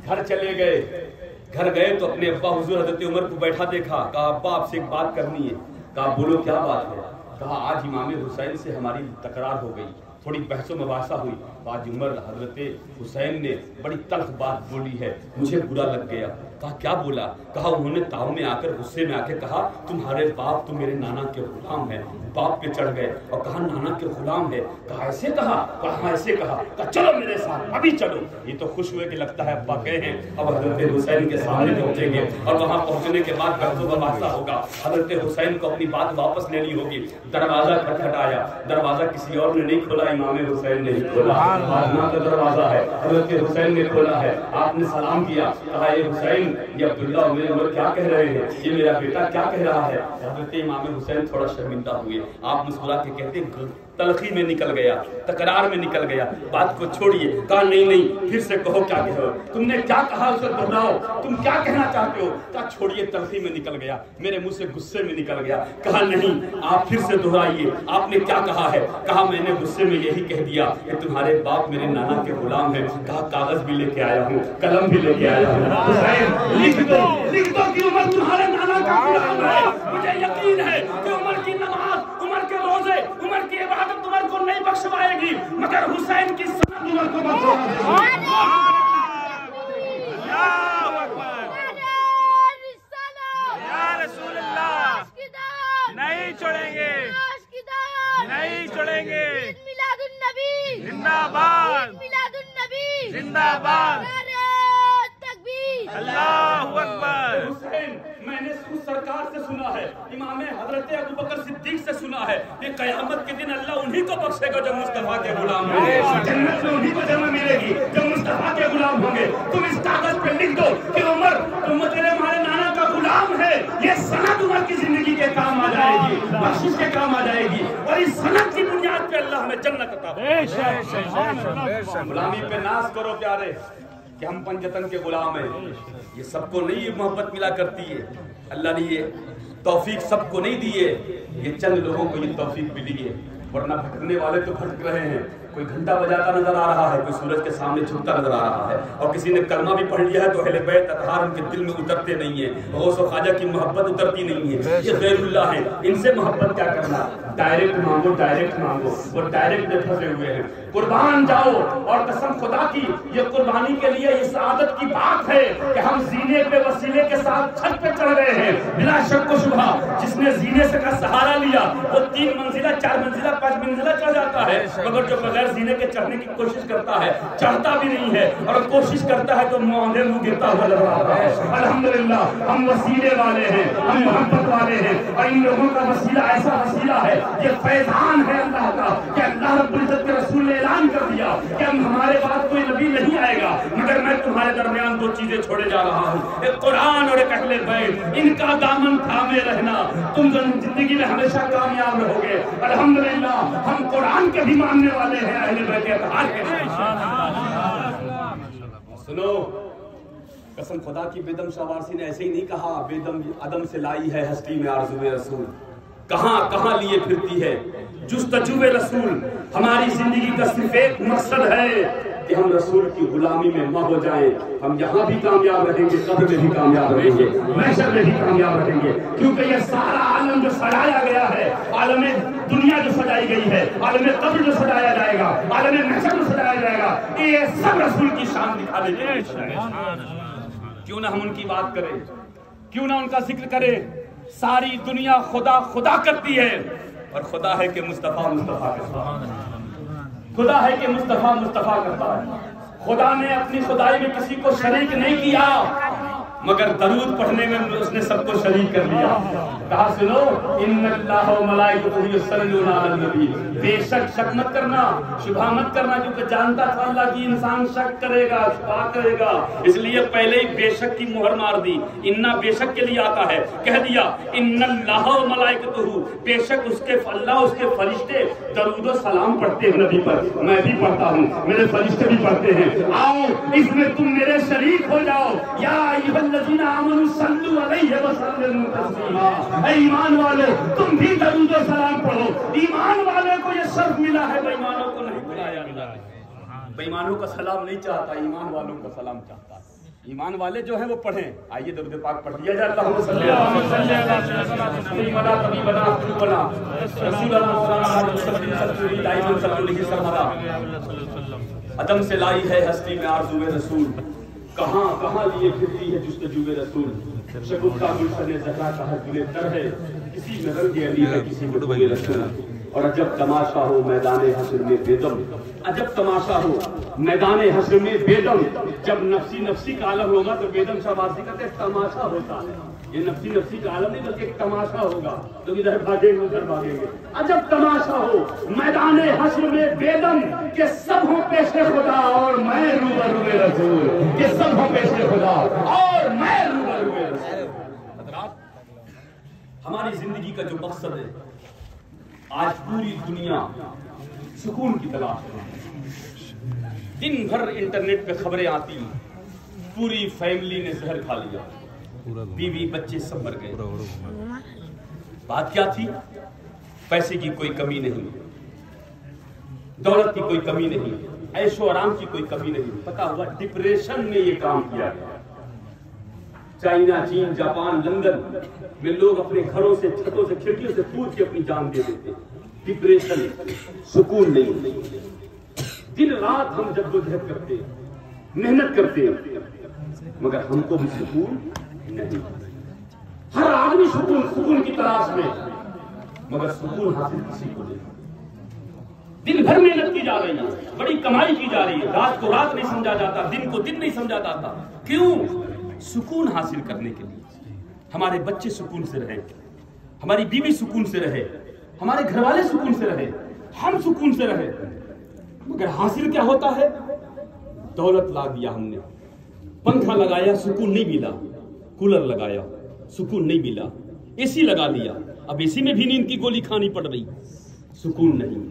گھر چلے گئے، گھر گئے تو اپنے ابا حضور حضرت عمر کو بیٹھا دیکھا، کہا ابا آپ سے ایک بات کرنی ہے، کہا بولو کیا بات ہے، کہا آج امام حسین سے ہماری تکرار ہو گئی، تھوڑی بحث و مباحثہ ہوئی، آج عمر حضرت حسین نے بڑی تلخ بات بولی ہے، مجھے برا لگ گیا۔ کہا کیا بولا؟ کہا انہوں نے تاؤ میں آ کر غصے میں آ کے کہا تمہارے باپ تو میرے نانا کے غلام ہے۔ باپ پہ چڑھ گئے اور کہا نانا کے غلام ہے۔ کہا ایسے کہا؟ کہا ایسے کہا۔ کہا چلو میرے ساتھ، ابھی چلو۔ یہ تو خوش ہوئے کہ لگتا ہے ابا گئے ہیں، اب حضرت حسین کے سامنے پہنچیں گے اور وہاں پہنچنے کے بعد گھر کو دروازہ ہوگا، حضرت حسین کو اپنی بات واپس لینی ہوگی۔ دروازہ کھٹکھٹایا، دروازہ کسی اور نے نہیں کھولا، امام حسین نے ہی کھولا۔ آزما کا دروازہ ہے، حضرت حسین نے کھولا ہے۔ آپ نے سلام کیا، کہا اے حسین یہ عبداللہ اور میرے عمر کیا کہہ رہے ہیں، یہ میرا بیٹا کیا کہہ رہا ہے؟ حضرت امام حسین تھوڑا شرمندہ ہوئے، آپ مسکرا کے کہتے تلخی میں نکل گیا، تکرار میں نکل گیا، بات کو چھوڑیے۔ کہا نہیں پھر سے کہو کیا کہو، تم نے کیا کہا اسے دہراؤ، تم کیا کہنا چاہتے ہو؟ کہا چھوڑیے، تلخی میں نکل گیا، میرے منہ سے غصے میں نکل گیا۔ کہا نہیں آپ پھر سے دہرائیے، آپ نے کیا کہا ہے؟ کہا میں نے غصے میں یہی کہہ دیا کہ تمہارے باپ میرے نانا کے غلام ہیں۔ کہا کاغذ بھی لے کے آیا ہوں، قلم بھی لے کے آیا ہوں، حسین لکھ دو کہ عمر تمہارے نانا کا غلام ہے۔ مجھے یقین ہے کہ عمر کی نماز، عمر کے روزے، عمر کی عبادت عمر کو نہیں بخشوائے گی، مگر حسین کی سند عمر کو بخشوائے گی۔ نہیں چھوڑیں گے، نہیں چھوڑیں گے۔ میلاد النبی زندہ باد، میلاد النبی زندہ باد، اللہ اکبر۔ حسین میں نے خود سرکار سے سنا ہے، امام حضرت ابوبکر صدیق سے سنا ہے کہ قیامت کے دن اللہ انہی کو بخشے گا جو مصطفیٰ کے غلام ہوں گے، جنت میں انہی کو جگہ ملے گی جو مصطفیٰ کے غلام ہوں گے۔ تم اس کاغذ پہ لکھ دو کہ عمر تم ہمارے نانا کا غلام ہے، یہ سند عمر کی زندگی کے کام آ جائے گی، بخشش کے کام آ جائے گی، اور اس سند کی بنیاد پہ اللہ ہمیں جنت عطا فرمائے۔ غلامی پہ ناز کرو پیارے کہ ہم پنجتن کے غلام ہیں، یہ سب کو نہیں محبت ملا کرتی ہے، اللہ نے یہ توفیق سب کو نہیں دی ہے، یہ چند لوگوں کو یہ توفیق ملی ہے، ورنہ بھٹکنے والے تو بھٹک رہے ہیں۔ کوئی گھنٹا بجاتا نظر آ رہا ہے، کوئی سورج کے سامنے جھکتا نظر آ رہا ہے، اور کسی نے کلمہ بھی پڑھ لیا ہے تو اہل بیت اطہار ان کے دل میں اترتے نہیں ہیں، غوث و خواجہ کی محبت اترتی نہیں ہے، یہ غیر اللہ ہے، ان سے محبت کیا کرنا؟ ڈائریکٹ مانگو، ڈائریکٹ مانگو، وہ ڈائریکٹ میں پھنسے ہوئے ہیں۔ قربان جاؤ، اور قسم خدا کی یہ قربانی کے لیے یہ سعادت کی بات ہے کہ ہم زینے پہ وسیلے کے ساتھ چھت پہ چڑھ رہے ہیں۔ بلا شک و شبہ جس نے زینے سے کا سہارا لیا وہ 3 منزلہ 4 منزلہ 5 منزلہ چڑھ جاتا ہے، مگر جو بغیر زینے کے چڑھنے کی کوشش کرتا ہے چڑھتا بھی نہیں ہے، اور کوشش کرتا ہے تو منہ گرتا ہوا نظر آتا ہے۔ الحمدللہ ہم وسیلے والے ہیں، ہم محبت والے ہیں، اور ان لوگوں کا وسیلہ ایسا وسیلہ ہے، یہ فیضان ہے اللہ کا کہ اللہ رب العزت کے رسول نے اعلان کر دیا کہ ہمارے بعد کوئی نبی نہیں آئے گا، مگر میں تمہارے درمیان 2 چیزیں چھوڑے جا رہا ہوں، ایک قرآن اور ایک اہل بیت، ان کا دامن تھامے رہنا، تم زندگی میں ہمیشہ کامیاب رہو گے۔ الحمدللہ ہم قرآن کے بھی ماننے والے ہیں، اہل بیت کے اطہار کے بھی۔ سنو، قسم خدا کی بیدم شاہ وارسی نے ایسے ہی نہیں کہا بیدم عدم سے لائی ہے ہستی میں آرزو رسول، کہاں کہاں لیے پھرتی ہے جستجو رسول۔ ہماری زندگی کا صرف ایک مقصد ہے کہ ہم رسول کی غلامی میں مہ ہو جائیں، ہم یہاں بھی کامیاب رہیں گے، قبر میں بھی کامیاب رہیں گے، محشر میں بھی کامیاب رہیں گے، کیونکہ یہ سارا عالم جو سجایا گیا ہے، عالم دنیا جو سجائی گئی ہے، عالم قبر جو سجایا جائے گا، عالم محشر جو سجایا جائے گا، یہ سب رسول کی شان دکھا دیتے ہیں۔ کیوں نہ ہم ان کی بات کریں، کیوں نہ ان کا ذکر کریں؟ ساری دنیا خدا خدا کرتی ہے، اور خدا ہے کہ مصطفیٰ مصطفیٰ کرتا ہے، خدا ہے کہ مصطفیٰ مصطفیٰ کرتا ہے۔ خدا نے اپنی خدائی میں کسی کو شریک نہیں کیا، مگر درود پڑھنے میں اس نے سب کو شریک کر لیا۔ کہا سنو ان اللہ و ملائکتہ یصلون علی النبی، بے شک شک مت کرنا، شبہ مت کرنا، کیونکہ جانتا تھا اللہ کی انسان شک کرے گا، شبہ کرے گا، اس لیے پہلے ہی بے شک کی مہر مار دی۔ اننا بے شک کے لیے آتا ہے، کہہ دیا ان اللہ و ملائکتہ، بے شک اس کے اللہ اس کے فرشتے درود و سلام پڑھتے ہیں نبی پر، میں بھی پڑھتا ہوں، میرے فرشتے بھی پڑھتے ہیں، آؤ اس میں تم میرے شریک ہو جاؤ۔ یا ایھا الذین آمنوا صلوا علیہ وسلموا تسلیما، اے ایمان والو تم بھی درود و سلام پڑھو۔ ایمان والے کو یہ شرف ملا ہے، بے ایمانوں کو نہیں بلایا گیا۔ بے ایمانوں کا سلام نہیں چاہتا، ایمان والوں کا سلام چاہتا ہے۔ ایمان والے جو ہیں وہ پڑھیں۔ آئیے درود پاک پڑھ لیا جائے۔ اللہم صلی علی سیدنا طبیبنا قلوبنا رسول اللہ صلی اللہ علیہ وسلم عدم سے لائی ہے ہستی میں آرزوئے رسول، کہاں کہاں لیے پھرتی ہے جستجوئے رسول، شگفتہ گلشن زہرا کا ہر گلے تر ہے، کسی میں رنگ علی ہے کسی میں بوئے رسول۔ اور عجب تماشا ہو میدان حشر میں بے دم، عجب تماشا ہو میدان حشر میں بے دم، جب نفسی نفسی کا عالم ہوگا تو بے دم شبازی کا ایک تماشا ہوتا ہے، یہ نفسی نفسی کا عالم نہیں بلکہ ایک تماشا ہوگا، تو ادھر بھاگیں گے ادھر بھاگیں گے۔ عجب تماشا ہو میدان حشر میں بے دم، کہ سب ہوں پیش خدا اور میں روبروئے رسول، کہ سب ہوں پیش خدا اور میں روبروئے رسول۔ حضرات، ہماری زندگی کا جو مقصد ہے، آج پوری دنیا سکون کی تلاش ہے، دن بھر انٹرنیٹ پہ خبریں آتی، پوری فیملی نے زہر کھا لیا، بیوی بچے سب مر گئے۔ بات کیا تھی؟ پیسے کی کوئی کمی نہیں، دولت کی کوئی کمی نہیں، عیش و آرام کی کوئی کمی نہیں، پتا ہوا ڈپریشن نے یہ کام کیا ہے۔ چائنا، چین، جاپان، لندن میں لوگ اپنے گھروں سے، چھتوں سے، کھڑکیوں سے کود کے اپنی جان دے دیتے ہیں۔ ڈپریشن، سکون نہیں۔ دن رات ہم جدوجہد کرتے ہیں، محنت کرتے ہیں، مگر ہم کو بھی سکون نہیں۔ ہر آدمی سکون کی تلاش میں، مگر سکون حاصل کسی کو نہیں۔ دن بھر محنت کی جا رہی ہے، بڑی کمائی کی جا رہی ہے، رات کو رات نہیں سمجھا جاتا، دن کو دن نہیں سمجھا جاتا۔ کیوں؟ سکون حاصل کرنے کے لیے۔ ہمارے بچے سکون سے رہے، ہماری بیوی سکون سے رہے، ہمارے گھر والے سکون سے رہے، ہم سکون سے رہے، مگر حاصل کیا ہوتا ہے؟ دولت لا دیا ہم نے، پنکھا لگایا سکون نہیں ملا، کولر لگایا سکون نہیں ملا، اے سی لگا لیا، اب اے سی میں بھی نیند کی گولی کھانی پڑ رہی، سکون نہیں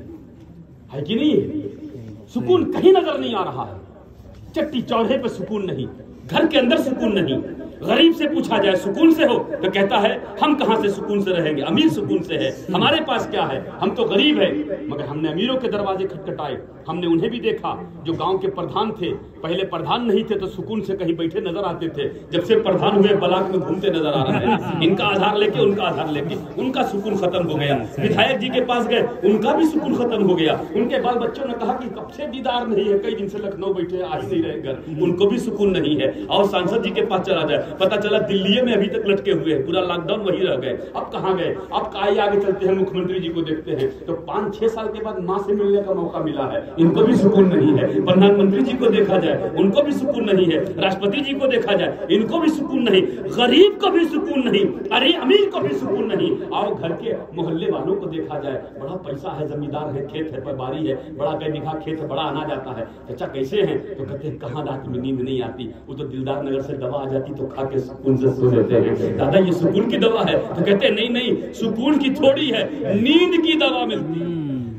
ہے کہ نہیں؟ سکون کہیں نظر نہیں آ رہا ہے، چٹی چوراہے پہ سکون نہیں، گھر کے اندر سکون نہیں۔ غریب سے پوچھا جائے سکون سے ہو تو کہتا ہے ہم کہاں سے سکون سے رہیں گے، امیر سکون سے ہے، ہمارے پاس کیا ہے، ہم تو غریب ہیں۔ مگر ہم نے امیروں کے دروازے کھٹکھٹائے، ہم نے انہیں بھی دیکھا جو گاؤں کے پردھان تھے، پہلے پردھان نہیں تھے تو سکون سے کہیں بیٹھے نظر آتے تھے، جب سے پردھان ہوئے بلاک میں گھومتے نظر آ رہے ہیں، ان کا آدھار لے کے ان کا آدھار لے کے، ان کا سکون ختم ہو گیا۔ ودھایک جی کے پاس گئے، ان کا بھی سکون ختم ہو گیا۔ ان کے بال بچوں نے کہا کہ کب سے دیدار نہیں ہے، کئی دن سے لکھنؤ بیٹھے آج نہیں رہے گھر، ان کو بھی سکون نہیں ہے۔ اور سانسد جی کے پاس چلا جائے، پتا چلا دلی میں ابھی تک لٹکے ہوئے ہیں، پورا لاک ڈاؤن وہی رہ گئے، اب کہاں گئے؟ اب آگے چلتے ہیں مکھ منتری جی کو دیکھتے ہیں تو 5-6 سال کے بعد ماں سے ملنے کا موقع ملا ہے، ان کو بھی سکون نہیں ہے۔ پردھان منتری جی کو دیکھا جائے، ان کو بھی سکون نہیں ہے۔ راشٹرپتی جی کو دیکھا جائے، ان کو بھی سکون نہیں۔ غریب کو بھی سکون نہیں، ارے امیر کو بھی سکون نہیں۔ آؤ گھر کے محلے والوں کو دیکھا جائے، بڑا پیسہ ہے، زمیندار ہے، کھیت ہے، باری ہے، بڑا کئی بیگھا کھیت ہے، بڑا اناج آتا ہے، چچا کیسے ہیں؟ تو کہتے ہیں کہاں رات میں نیند نہیں آتی، وہ تو دلدار نگر سے دوا آ جاتی تو کھا کے سکون سے سو جاتے ہیں۔ دادا یہ سکون کی دوا ہے؟ تو کہتے ہیں نہیں نہیں، سکون کی تھوڑی ہے، نیند کی دوا ملتی،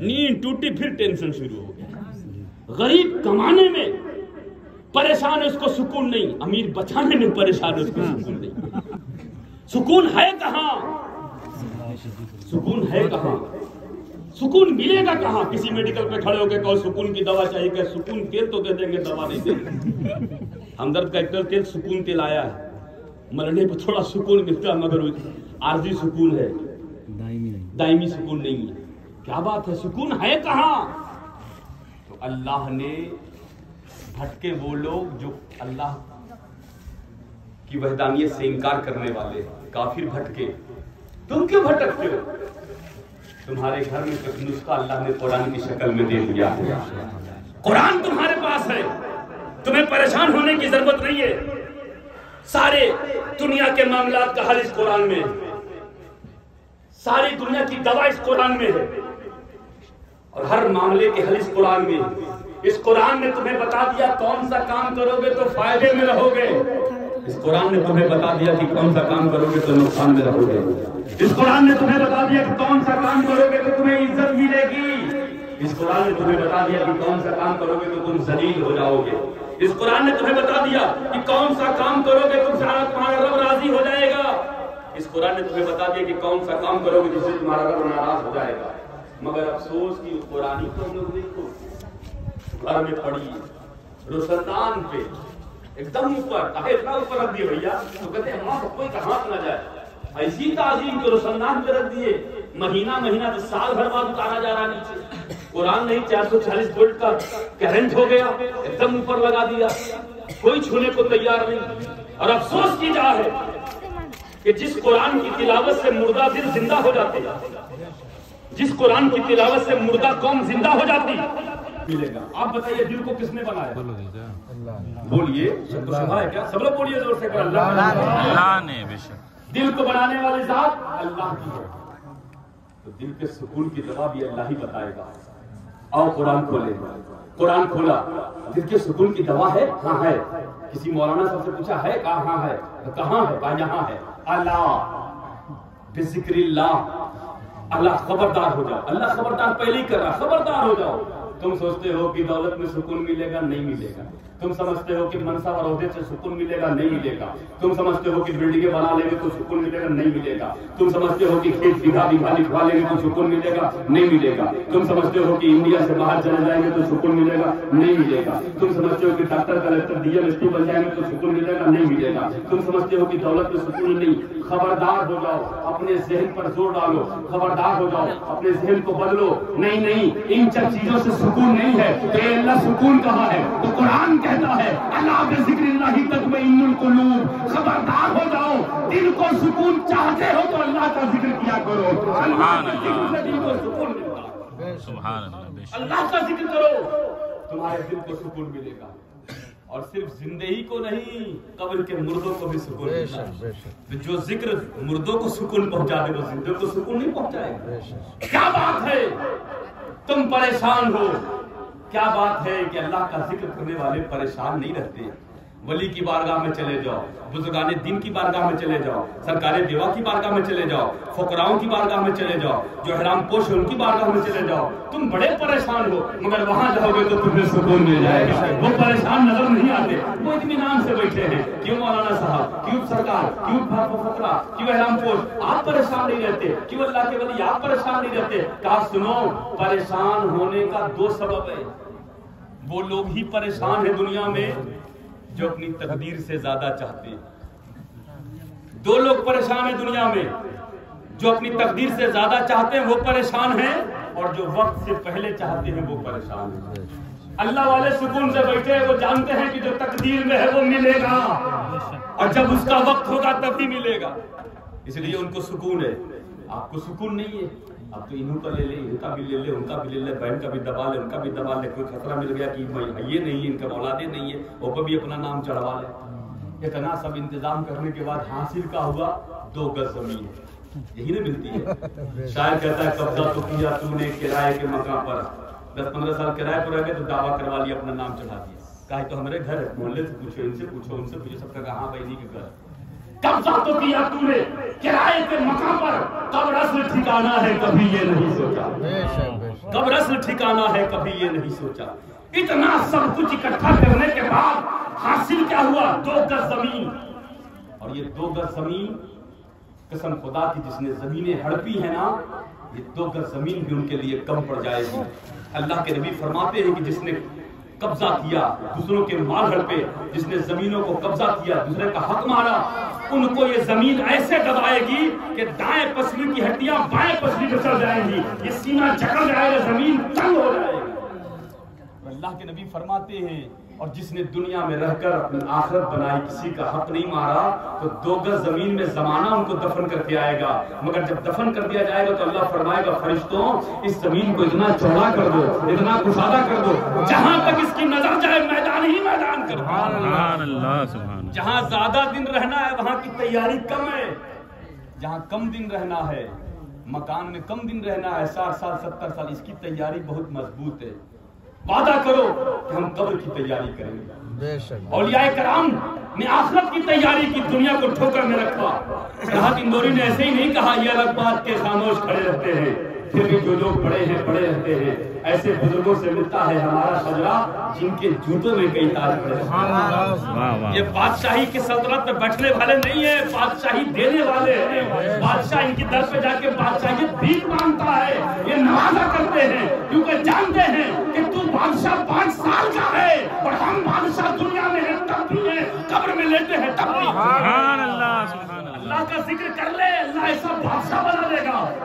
نیند ٹوٹی پھر ٹینشن شروع ہو گیا۔ غریب کمانے میں پریشان ہے، اس کو سکون نہیں، امیر بچانے میں پریشان ہے، اس کو سکون نہیں۔ سکون ہے کہاں؟ سکون ہے کہاں؟ سکون ملے گا کہاں؟ کسی میڈیکل پہ کھڑے ہو کے کہو سکون کی دوا چاہیے، کہ سکون تیل تو دے دیں گے، دوا نہیں دیں گے۔ ہمدرد کا ایک تیل سکون تیل آیا ہے، مرنے پہ تھوڑا سکون ملتا ہے، مگر عارضی سکون ہے، دائمی سکون نہیں ہے۔ کیا بات ہے؟ سکون ہے کہاں؟ تو اللہ نے بھٹکے وہ لوگ جو اللہ کی وحدانیت سے انکار کرنے والے، کافر بھٹکے۔ تم کیوں بھٹکتے ہو؟ تمہارے گھر میں ایک نسخہ اللہ نے قرآن کی شکل میں دے دیا ہے، قرآن تمہارے پاس ہے، تمہیں پریشان ہونے کی ضرورت نہیں ہے۔ سارے دنیا کے معاملات کا حل اس قرآن میں ہے، ساری دنیا کی دوا اس قرآن میں ہے، اور ہر معاملے کے حل اس قرآن میں ہے۔ اس قرآن نے تمہیں بتا دیا کون سا کام کرو گے تو فائدے میں رہو گے، اس قرآن نے تمہیں بتا دیا کہ کون سا کام کرو گے تو نقصان میں رہو گے، اس قرآن نے تمہیں بتا دیا کہ کون سا کام کرو گے تو تمہیں عزت ملے گی، اس قرآن نے تمہیں بتا دیا کہ کون سا کام کرو گے تو تم ذلیل ہو جاؤ گے، اس قرآن نے تمہیں بتا دیا کہ کون سا کام کرو گے تو تمہارا رب راضی ہو جائے گا، اس قرآن نے تمہیں بتا دیا کہ کون سا کام کرو گے جس سے تمہارا رب ناراض ہو جائے گا۔ مگر افسوس کی قرآن کو ہم لوگ دیکھو، گھر میں پڑی روشندان پہ ایک دم اوپر، کہے اتنا اوپر رکھ دیے بھیا، تو کہتے ہیں ہاں کوئی کا ہاتھ نہ جائے، ایسی تعظیم جو روشندان پہ رکھ دیے، مہینہ مہینہ تو سال بھر بعد اتارا جا رہا نیچے۔ قرآن نہیں 440 وولٹ کا کرنٹ ہو گیا، ایک دم اوپر لگا دیا، کوئی چھونے کو تیار نہیں. اور افسوس کی جا ہے کہ جس قرآن کی تلاوت سے مردہ دل زندہ ہو جاتے، جس قرآن کی تلاوت سے مردہ قوم زندہ ہو جاتی ملے گا. آپ بتائیے دل کو کس نے بنایا؟ بولیے ہے کیا؟ سب لوگ بولیے زور سے کہ اللہ نے. بے شک دل کو بنانے والی ذات اللہ کی ہے. تو دل کے سکون کی دوا بھی اللہ ہی بتائے گا. آؤ قرآن کھولے. قرآن کھولا، دل کے سکون کی دوا ہے؟ ہاں ہے. کسی مولانا صاحب سے پوچھا ہے کہاں ہے؟ کہاں ہے؟ کہا یہاں ہے. اللہ بذکر اللہ. اللہ خبردار ہو جاؤ. اللہ خبردار پہلے ہی کر رہا، خبردار ہو جاؤ. تم سوچتے ہو کہ دولت میں سکون ملے گا، نہیں ملے گا. تم سمجھتے ہو کہ منصب اور عہدے سے سکون ملے گا، نہیں ملے گا. تم سمجھتے ہو کہ بلڈنگیں بنا لیں گے تو سکون ملے گا، نہیں ملے گا. تم سمجھتے ہو کہ کھیت بیگھا بیگھا لکھوا لیں گے تو سکون ملے گا، نہیں ملے گا. تم سمجھتے ہو کہ انڈیا سے باہر چلے جائیں گے تو سکون ملے گا، نہیں ملے گا. تم سمجھتے ہو کہ doctor collector D M S P بن جائیں گے تو سکون ملے گا، نہیں ملے گا. تم سمجھتے ہو کہ دولت میں سکون نہیں. خبردار ہو جاؤ، اپنے ذہن پر زور ڈالو. خبردار ہو جاؤ، اپنے ذہن کو بدلو. نہیں ان چند چیزوں سے سکون نہیں ہے. کہ اللہ سکون کہاں ہے؟ تو قرآن کہتا ہے اللہ بذکر اللہ تطمئن القلوب. خبردار ہو جاؤ، دل کو سکون چاہتے ہو تو اللہ کا ذکر کیا کرو. اللہ کا ذکر سے دل کو سکون ملتا ہے. سبحان اللہ. اللہ کا ذکر کرو، تمہارے دل کو سکون ملے گا. اور صرف زندگی کو نہیں، قبر کے مردوں کو بھی سکون ملتا ہے. جو ذکر مردوں کو سکون پہنچا دے وہ زندوں کو سکون نہیں پہنچائے گا. کیا بات ہے تم پریشان ہو؟ کیا بات ہے کہ اللہ کا ذکر کرنے والے پریشان نہیں رہتے. ولی کی بارگاہ میں چلے جاؤ، بزرگان دین کی بارگاہ میں چلے جاؤ، سرکار دیوا کی بارگاہ میں چلے جاؤ، فقراؤں کی بارگاہ میں چلے جاؤ، جو حرام پوش ہے ان کی بارگاہ میں چلے جاؤ. تم بڑے پریشان ہو مگر وہاں جاؤ گے تو تمہیں سکون مل جائے گا. وہ پریشان نظر نہیں آتے، وہ اطمینان سے بیٹھے ہیں. کیوں مولانا صاحب، کیوں سرکار، کیوں فقرا، کیوں حرام پوش آپ پریشان نہیں رہتے؟ کیوں اللہ کے ولی آپ پریشان نہیں رہتے؟ کہا سنو، پریشان ہونے کا 2 سبب ہے. وہ لوگ ہی پریشان ہیں دنیا میں جو اپنی تقدیر سے زیادہ چاہتے ہیں. 2 لوگ پریشان ہیں دنیا میں، جو اپنی تقدیر سے زیادہ چاہتے ہیں وہ پریشان ہیں، اور جو وقت سے پہلے چاہتے ہیں وہ پریشان ہیں. اللہ والے سکون سے بیٹھے ہیں، وہ جانتے ہیں کہ جو تقدیر میں ہے وہ ملے گا، اور جب اس کا وقت ہوگا تب ہی ملے گا. اس لیے ان کو سکون ہے. آپ کو سکون نہیں ہے. اب تو انہوں کا لے لے، ان کا بھی لے لے، ان کا بھی لے لے، بہن کا بھی دبا لے، ان کا بھی دبا لے. کوئی خطرہ مل گیا کہ یہ نہیں ہے، ان کا اولادیں نہیں ہے، وہ پر بھی اپنا نام چڑھوا لے. اتنا سب انتظام کرنے کے بعد حاصل کا ہوا 2 گز زمین. یہی نہیں ملتی ہے. شاعر کہتا ہے قبضہ تو کیا تو نے کرائے کے مقام پر. 10-15 سال کرائے پر رہ گئے تو دعویٰ کروا لیا، اپنا نام چڑھا دیا. کہا تو ہمارے گھر محلے سے پوچھو، ان سے پوچھو، ان سے پوچھو. سب کا کہاں بھائی کے گھر. قبضہ تو کیا تو نے کرائے کے مقام پر، قبر اصل ٹھکانا ہے کبھی یہ نہیں سوچا. قبر اصل ٹھکانا ہے کبھی یہ نہیں سوچا. اتنا سب کچھ اکٹھا کرنے کے بعد حاصل کیا ہوا؟ 2 گز زمین. اور یہ 2 گز زمین قسم خدا کی جس نے زمینیں ہڑپی ہیں نا، یہ 2 گز زمین بھی ان کے لیے کم پڑ جائے گی. اللہ کے نبی فرماتے ہیں کہ جس نے قبضہ کیا، دوسروں کے مال ہڑپے، جس نے زمینوں کو قبضہ کیا، دوسرے کا حق مارا، ان کو یہ زمین ایسے دبائے گی کہ دائیں پسلی کی ہڈیاں بائیں پسلی پہ چل جائیں گی. یہ سینہ جکڑ جائے گا، زمین تنگ ہو جائے گی. اللہ کے نبی فرماتے ہیں اور جس نے دنیا میں رہ کر اپنی آخرت بنائی، کسی کا حق نہیں مارا، تو 2 گز زمین میں زمانہ ان کو دفن کر کے آئے گا. مگر جب دفن کر دیا جائے گا تو اللہ فرمائے گا فرشتوں اس زمین کو اتنا چوڑا کر دو، اتنا کشادہ کر دو، جہاں تک اس کی نظر جائے میدان ہی میدان کر دو. سبحان اللہ. سبحان. جہاں زیادہ دن رہنا ہے وہاں کی تیاری کم ہے، جہاں کم دن رہنا ہے، مکان میں کم دن رہنا ہے، 60 سال 70 سال، اس کی تیاری بہت مضبوط ہے. وعدہ کرو کہ ہم قبر کی تیاری کریں گے. اولیاء کرام نے آخرت کی تیاری کی، دنیا کو ٹھوکر میں رکھا. راحت اندوری نے ایسے ہی نہیں کہا یہ الگ بات کے خاموش کھڑے رہتے ہیں، پھر بھی جو لوگ بڑے ہیں بڑے رہتے ہیں. ایسے بزرگوں سے ملتا ہے ہمارا شجرا جن کے جوتوں میں کئی تاج پڑے. یہ بادشاہی کی سلطنت میں بیٹھنے والے نہیں ہیں، بادشاہی دینے والے ہیں. بادشاہ ان کی در پہ جا کے بادشاہیت بھیک مانگتا ہے، یہ نوازا کرتے ہیں کیونکہ جانتے ہیں کہ تو بادشاہ 5 سال کا ہے اور ہم بادشاہ دنیا میں ہیں تب بھی ہیں، قبر میں لیتے ہیں تب بھی. سبحان اللہ. سبحان اللہ. اللہ کا ذکر کر لے، اللہ ایسا بادشاہ بنا دے گا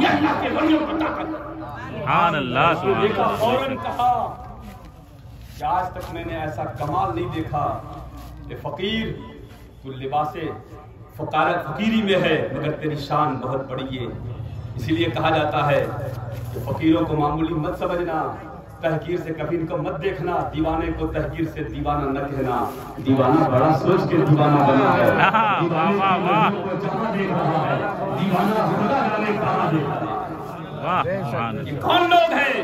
یہ اللہ کے ولیوں کی طاقت ہے۔ سبحان اللہ سبحان دیکھا اللہ۔ فوراً کہا کہ آج تک میں نے ایسا کمال نہیں دیکھا کہ فقیر تو لباس فقارت فقیری میں ہے مگر تیری شان بہت بڑی ہے۔ اسی لیے کہا جاتا ہے کہ فقیروں کو معمولی مت سمجھنا، تحقیر سے کبھی ان کو مت دیکھنا، دیوانے کو تحقیر سے دیوانہ نہ کہنا، دیوانہ بڑا سوچ کے دیوانہ بنا ہے، دیوانے کو جہاں دیکھ رہا ہے، دیوانہ خدا جانے کہاں دیکھ رہا ہے۔ یہ کون لوگ ہیں؟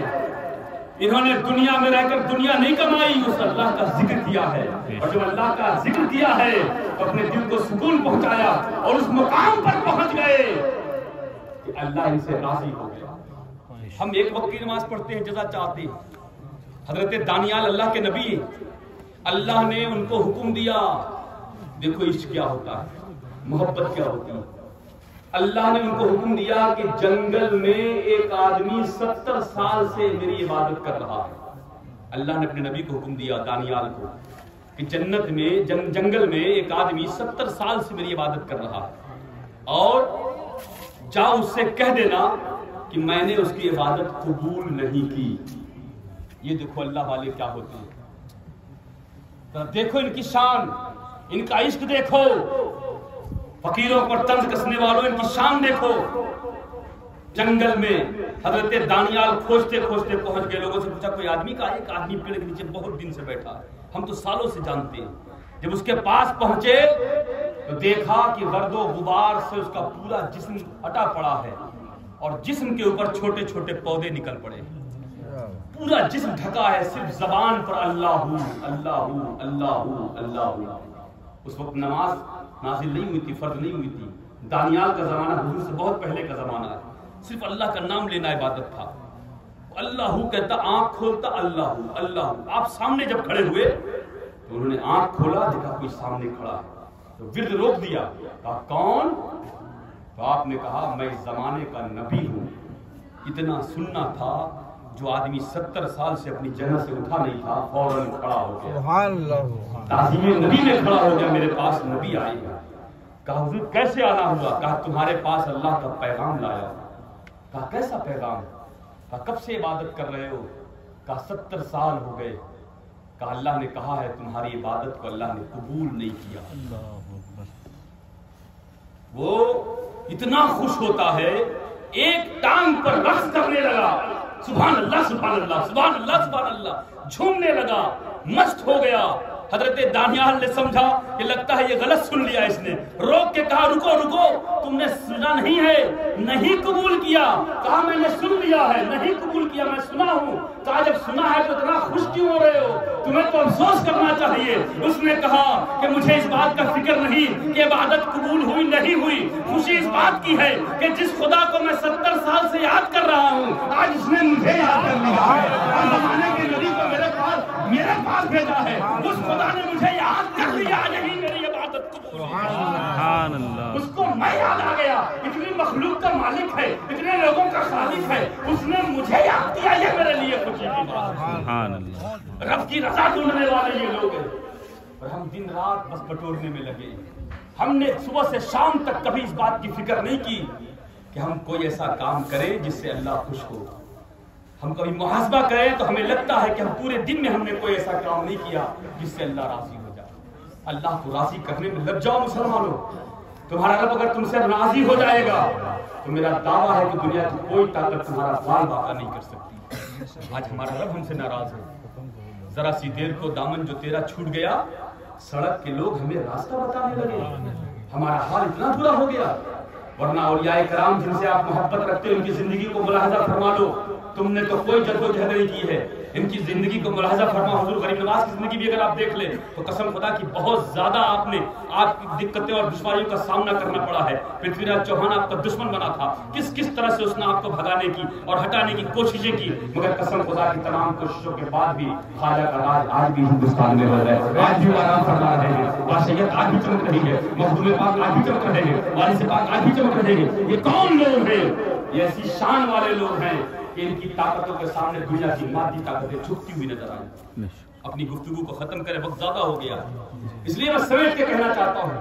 انہوں نے دنیا میں رہ کر دنیا نہیں کمائی، اس اللہ کا ذکر کیا ہے، اور جب اللہ کا ذکر کیا ہے تو اپنے دل کو سکون پہنچایا اور اس مقام پر پہنچ گئے کہ اللہ ان سے راضی ہو گیا۔ ہم ایک وقت کی نماز پڑھتے ہیں، جزا چاہتے ہیں۔ حضرت دانیال اللہ کے نبی، اللہ نے ان کو حکم دیا، دیکھو عشق کیا ہوتا ہے، محبت کیا ہوتی ہے۔ اللہ نے ان کو حکم دیا کہ جنگل میں ایک آدمی 70 سال سے میری عبادت کر رہا ہے۔ اللہ نے اپنے نبی کو حکم دیا دانیال کو کہ جنت میں جنگل میں ایک آدمی 70 سال سے میری عبادت کر رہا ہے، اور جاؤ اس سے کہہ دینا کہ میں نے اس کی عبادت قبول نہیں کی۔ یہ دیکھو اللہ والے کیا ہوتے ہیں، دیکھو ان کی شان، ان کا عشق دیکھو، فقیروں پر طنز کسنے والوں ان کی شان دیکھو۔ جنگل میں حضرت دانیال کھوجتے کھوجتے پہنچ گئے، لوگوں سے پوچھا کوئی آدمی کا، ایک آدمی پیڑ کے نیچے بہت دن سے بیٹھا ہے، ہم تو سالوں سے جانتے ہیں۔ جب اس کے پاس پہنچے تو دیکھا کہ گرد و غبار سے اس کا پورا جسم ہٹا پڑا ہے، اور جسم کے اوپر چھوٹے چھوٹے پودے نکل پڑے، پورا جسم ڈھکا ہے، صرف زبان پر اللہ اللہ اللہ اللہ۔ اس وقت نماز نازل نہیں ہوئی تھی، فرض نہیں ہوئی تھی، دانیال کا زمانہ حضور سے بہت پہلے کا زمانہ ہے، صرف اللہ کا نام لینا عبادت تھا۔ اللہ کہتا، آنکھ کھولتا اللہ اللہ۔ آپ سامنے جب کھڑے ہوئے تو انہوں نے آنکھ کھولا، دیکھا کوئی سامنے کھڑا ہے، تو ورد روک دیا، کہا کون؟ تو آپ نے کہا میں اس زمانے کا نبی ہوں۔ اتنا سننا تھا، جو آدمی 70 سال سے اپنی جگہ سے اٹھا نہیں تھا فوراً کھڑا ہو گیا، سبحان اللہ، تعظیم نبی میں کھڑا ہو گیا، میرے پاس نبی آئے گا۔ کہا حضور کیسے آنا ہوا؟ کہا تمہارے پاس اللہ کا پیغام لایا۔ کہا کیسا پیغام؟ کہا کب سے عبادت کر رہے ہو؟ کہا 70 سال ہو گئے۔ کہا اللہ نے کہا ہے تمہاری عبادت کو اللہ نے قبول نہیں کیا۔ وہ اتنا خوش ہوتا ہے، ایک ٹانگ پر رقص کرنے لگا، سبحان اللہ سبحان اللہ سبحان اللہ سبحان اللہ، جھومنے لگا، مست ہو گیا۔ حضرت دانیال نے سمجھا کہ لگتا ہے یہ غلط سن لیا، اس نے روک کے کہا رکو رکو، تم نے سنا نہیں ہے، نہیں قبول کیا۔ کہا میں نے سن لیا ہے، نہیں قبول کیا، میں سنا ہوں۔ کہا جب سنا ہے تو اتنا خوش کیوں ہو رہے ہو؟ تمہیں تو افسوس کرنا چاہیے۔ اس نے کہا کہ مجھے اس بات کا فکر نہیں کہ عبادت قبول ہوئی نہیں ہوئی، خوشی اس بات کی ہے کہ جس خدا کو میں 70 سال سے یاد کر رہا ہوں، آج اس نے مجھے یاد کر لیا ہے، اور زمانے کے نبی کو میرے پاس بھیجا ہے، اس خدا نے مجھے یاد کر لیا، یہی میری عبادت قبول ہے۔ اس کو میں یاد آ گیا، اتنی مخلوق کا مالک ہے، اتنے لوگوں کا خالق ہے، اس نے مجھے یاد کیا، یہ میرے لیے خوشی کی بات ہے۔ رب کی رضا ڈھونڈنے والے یہ لوگ ہیں، اور ہم دن رات بس بٹورنے میں لگے۔ ہم نے صبح سے شام تک کبھی اس بات کی فکر نہیں کی کہ ہم کوئی ایسا کام کریں جس سے اللہ خوش ہو۔ ہم کبھی محاسبہ کریں تو ہمیں لگتا ہے کہ ہم پورے دن میں ہم نے کوئی ایسا کام نہیں کیا جس سے اللہ راضی ہو جائے۔ اللہ کو راضی کرنے میں لگ جاؤ مسلمانوں، تمہارا رب اگر تم سے راضی ہو جائے گا تو میرا دعویٰ ہے کہ دنیا کی کوئی طاقت تمہارا بال باقا نہیں کر سکتی۔ آج ہمارا رب ہم سے ناراض ہے، ذرا سی دیر کو دامن جو تیرا چھوٹ گیا، سڑک کے لوگ ہمیں راستہ بتانے لگے، ہمارا حال اتنا برا ہو گیا۔ ورنہ اولیاء کرام جن سے آپ محبت رکھتے ان کی زندگی کو ملاحظہ فرما لو، تم نے تو کوئی جدوجہد نہیں کی ہے، ان کی زندگی کو ملاحظہ فرما۔ حضور غریب نواز کی زندگی بھی اگر آپ دیکھ لیں تو قسم خدا کی بہت زیادہ آپ کی دقتیں اور دشواریوں کا سامنا کرنا پڑا ہے۔ پرتھوی راج چوہان آپ کا دشمن بنا تھا، کس طرح سے اس نے آپ کو بھگانے کی اور ہٹانے کی کوششیں کی، مگر قسم خدا کی تمام کوششوں کے بعد بھی خواجہ کا راج آج بھی ہندوستان میں بل ہے، آج بھی آرام فرما رہے ہیں، بادشاہیت آج بھی چمک رہی ہے، مخدوم پاک آج بھی چمک رہے ہیں، وارث پاک آج بھی چمک رہے ہیں۔ یہ کون لوگ ہیں؟ یہ ایسی شان والے لوگ ہیں کہ ان کی طاقتوں کے سامنے دنیا کی مادی طاقتیں جھکتی ہوئی نظر آئیں۔ اپنی گفتگو کو ختم کرے، وقت زیادہ ہو گیا، اس لیے میں سمیٹ کے کہنا چاہتا ہوں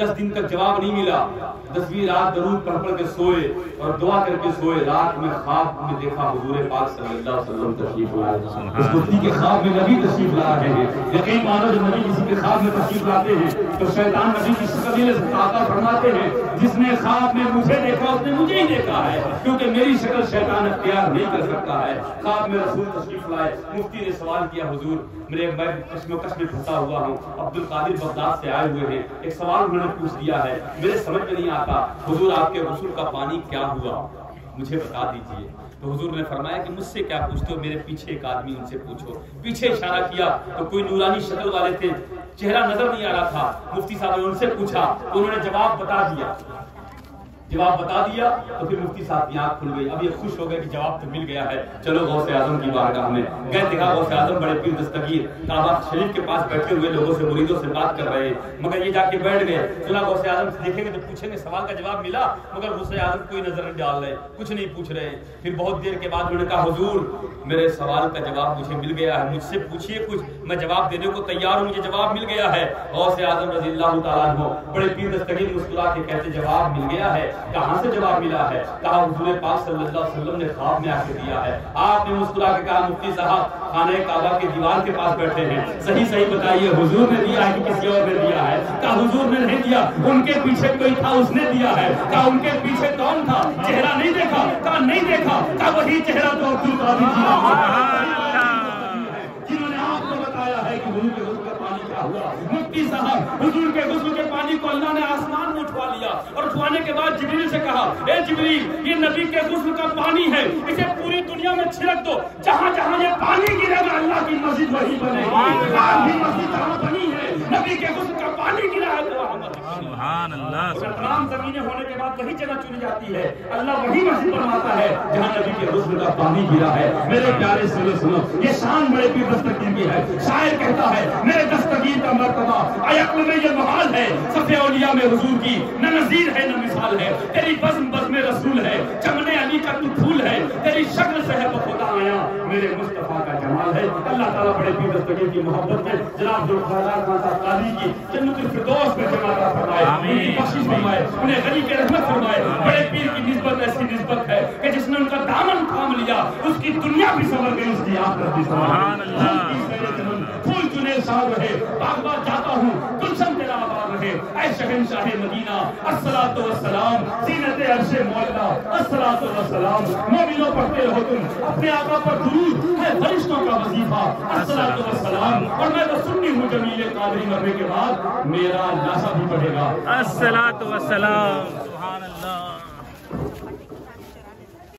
10 دن تک جواب نہیں ملا. 10ویں رات درود پڑھ پڑھ کے سوئے اور دعا کر کے سوئے. رات میں خواب میں دیکھا حضور پاک صلی اللہ علیہ وسلم تشریف لائے. اس مفتی کے خواب میں نبی تشریف لا رہے ہیں. یقین مانو جب نبی کسی کے خواب میں تشریف لاتے ہیں تو شیطان نبی کی شکل عطا فرماتے ہیں. جس نے خواب میں مجھے دیکھا اس نے مجھے ہی دیکھا ہے, کیونکہ میری شکل شیطان اختیار نہیں کر سکتا ہے. خواب میں رسول تشریف لائے. مفتی نے سوال کیا, حضور میں کشمکش میں پھنسا ہوا ہوں, عبد القادر بغداد سے آئے ہوئے ہیں, ایک سوال انہوں نے پوچھ دیا ہے, میرے سمجھ میں نہیں آتا, حضور آپ کے غسل کا پانی کیا ہوا, مجھے بتا دیجئے. تو حضور نے فرمایا کہ مجھ سے کیا پوچھتے ہو, میرے پیچھے ایک آدمی, ان سے پوچھو. پیچھے اشارہ کیا تو کوئی نورانی شکل والے تھے, چہرہ نظر نہیں آ رہا تھا. مفتی صاحب نے ان سے پوچھا تو انہوں نے جواب بتا دیا. تو پھر مفتی صاحب کی آنکھ کھل گئی. اب یہ خوش ہو گئے کہ جواب تو مل گیا ہے, چلو غوث اعظم کی بارگاہ میں گئے. دیکھا غوث اعظم بڑے پیر دستگیر کعبہ شریف کے پاس بیٹھے ہوئے لوگوں سے, مریدوں سے بات کر رہے ہیں, مگر یہ جا کے بیٹھ گئے. چلا غوث اعظم سے دیکھیں گے تو پوچھیں گے, سوال کا جواب ملا, مگر غوث اعظم کوئی نظر نہیں ڈال رہے, کچھ نہیں پوچھ رہے. پھر بہت دیر کے بعد انہوں نے کہا, حضور میرے سوال کا جواب مجھے مل گیا ہے, مجھ سے پوچھیے کچھ, میں جواب دینے کو تیار ہوں, مجھے جواب مل گیا ہے. غوث اعظم رضی اللہ تعالیٰ عنہ بڑے پیر دستگیر مسکرا کے کہتے, جواب مل گیا ہے. کہاں سے جواب ملا ہے؟ کہا حضور پاک صلی اللہ علیہ وسلم نے خواب میں آ کے دیا ہے. آپ نے مسکرا کے کہا, مفتی صاحب خانہ کعبہ کی دیوار کے پاس بیٹھے ہیں, صحیح بتائیے حضور نے دیا ہے کہ کسی اور نے دیا ہے؟ کہا حضور نے نہیں دیا, ان کے پیچھے کوئی تھا اس نے دیا ہے. کہا ان کے پیچھے کون تھا؟ چہرہ نہیں دیکھا؟ کہا نہیں دیکھا. کہا وہی چہرہ تو عبد القادر جنہوں نے آپ کو بتایا ہے کہ حضور کے غسل کا پانی کیا ہوا. مفتی صاحب حضور کے غسل کے پانی کو اللہ نے آسمان میں اٹھوا لیا, اور اٹھوانے کے بعد جبریل سے کہا, اے جبریل یہ نبی کے غسل کا پانی ہے, اسے پوری دنیا میں چھڑک دو, جہاں جہاں یہ پانی گرے گا اللہ کی مسجد وہی بنے گی. آج بھی مسجد جہاں بنی ہے نبی کے غسل کا پانی گرا ہے. سبحان اللہ. تمام زمینیں ہونے کے بعد وہی جگہ چنی جاتی ہے, اللہ وہی مسجد بنواتا ہے جہاں نبی کے غسل کا پانی گرا ہے. میرے پیارے سنو, یہ شان بڑے پیر دستگیر کی ہے. شاعر کہتا ہے, میرے دستگیر کا مرتبہ عقل میں یہ محال ہے, صفِ اولیاء میں حضور کی نہ نظیر ہے نہ مثال ہے. تیری بزم بزم رسول ہے, چمن علی کا تو پھول ہے, تیری شکل سے ہے بخدا آیا میرے مصطفیٰ کا جمال ہے. اللہ تعالیٰ بڑے پیر دستگیر کی محبت میں جناب ذوالفقار خان صاحب قادری کی جنت الفردوس میں جگہ عطا فرمائے, ان کی بخشش فرمائے, انہیں غنی کے رحمت فرمائے. بڑے پیر کی نسبت ایسی نسبت ہے کہ جس نے ان کا دامن تھام لیا اس کی دنیا بھی سنور گئی, اس کی آخرت بھی سنور گئی. پھول چنے سال رہے, باغبان جاتا ہوں گلشن تیرا آباد رہے. اے شہنشاہ مدینہ الصلاۃ والسلام, زینت عرش مولا الصلاۃ والسلام. مومنوں پڑھتے رہو تم اپنے آقا پر درود, ہے فرشتوں کا وظیفہ الصلاۃ والسلام. اور میں تو سنی ہوں جمیل قادری مرنے کے بعد میرا لاشا بھی پڑھے گا الصلاۃ والسلام. سبحان اللہ.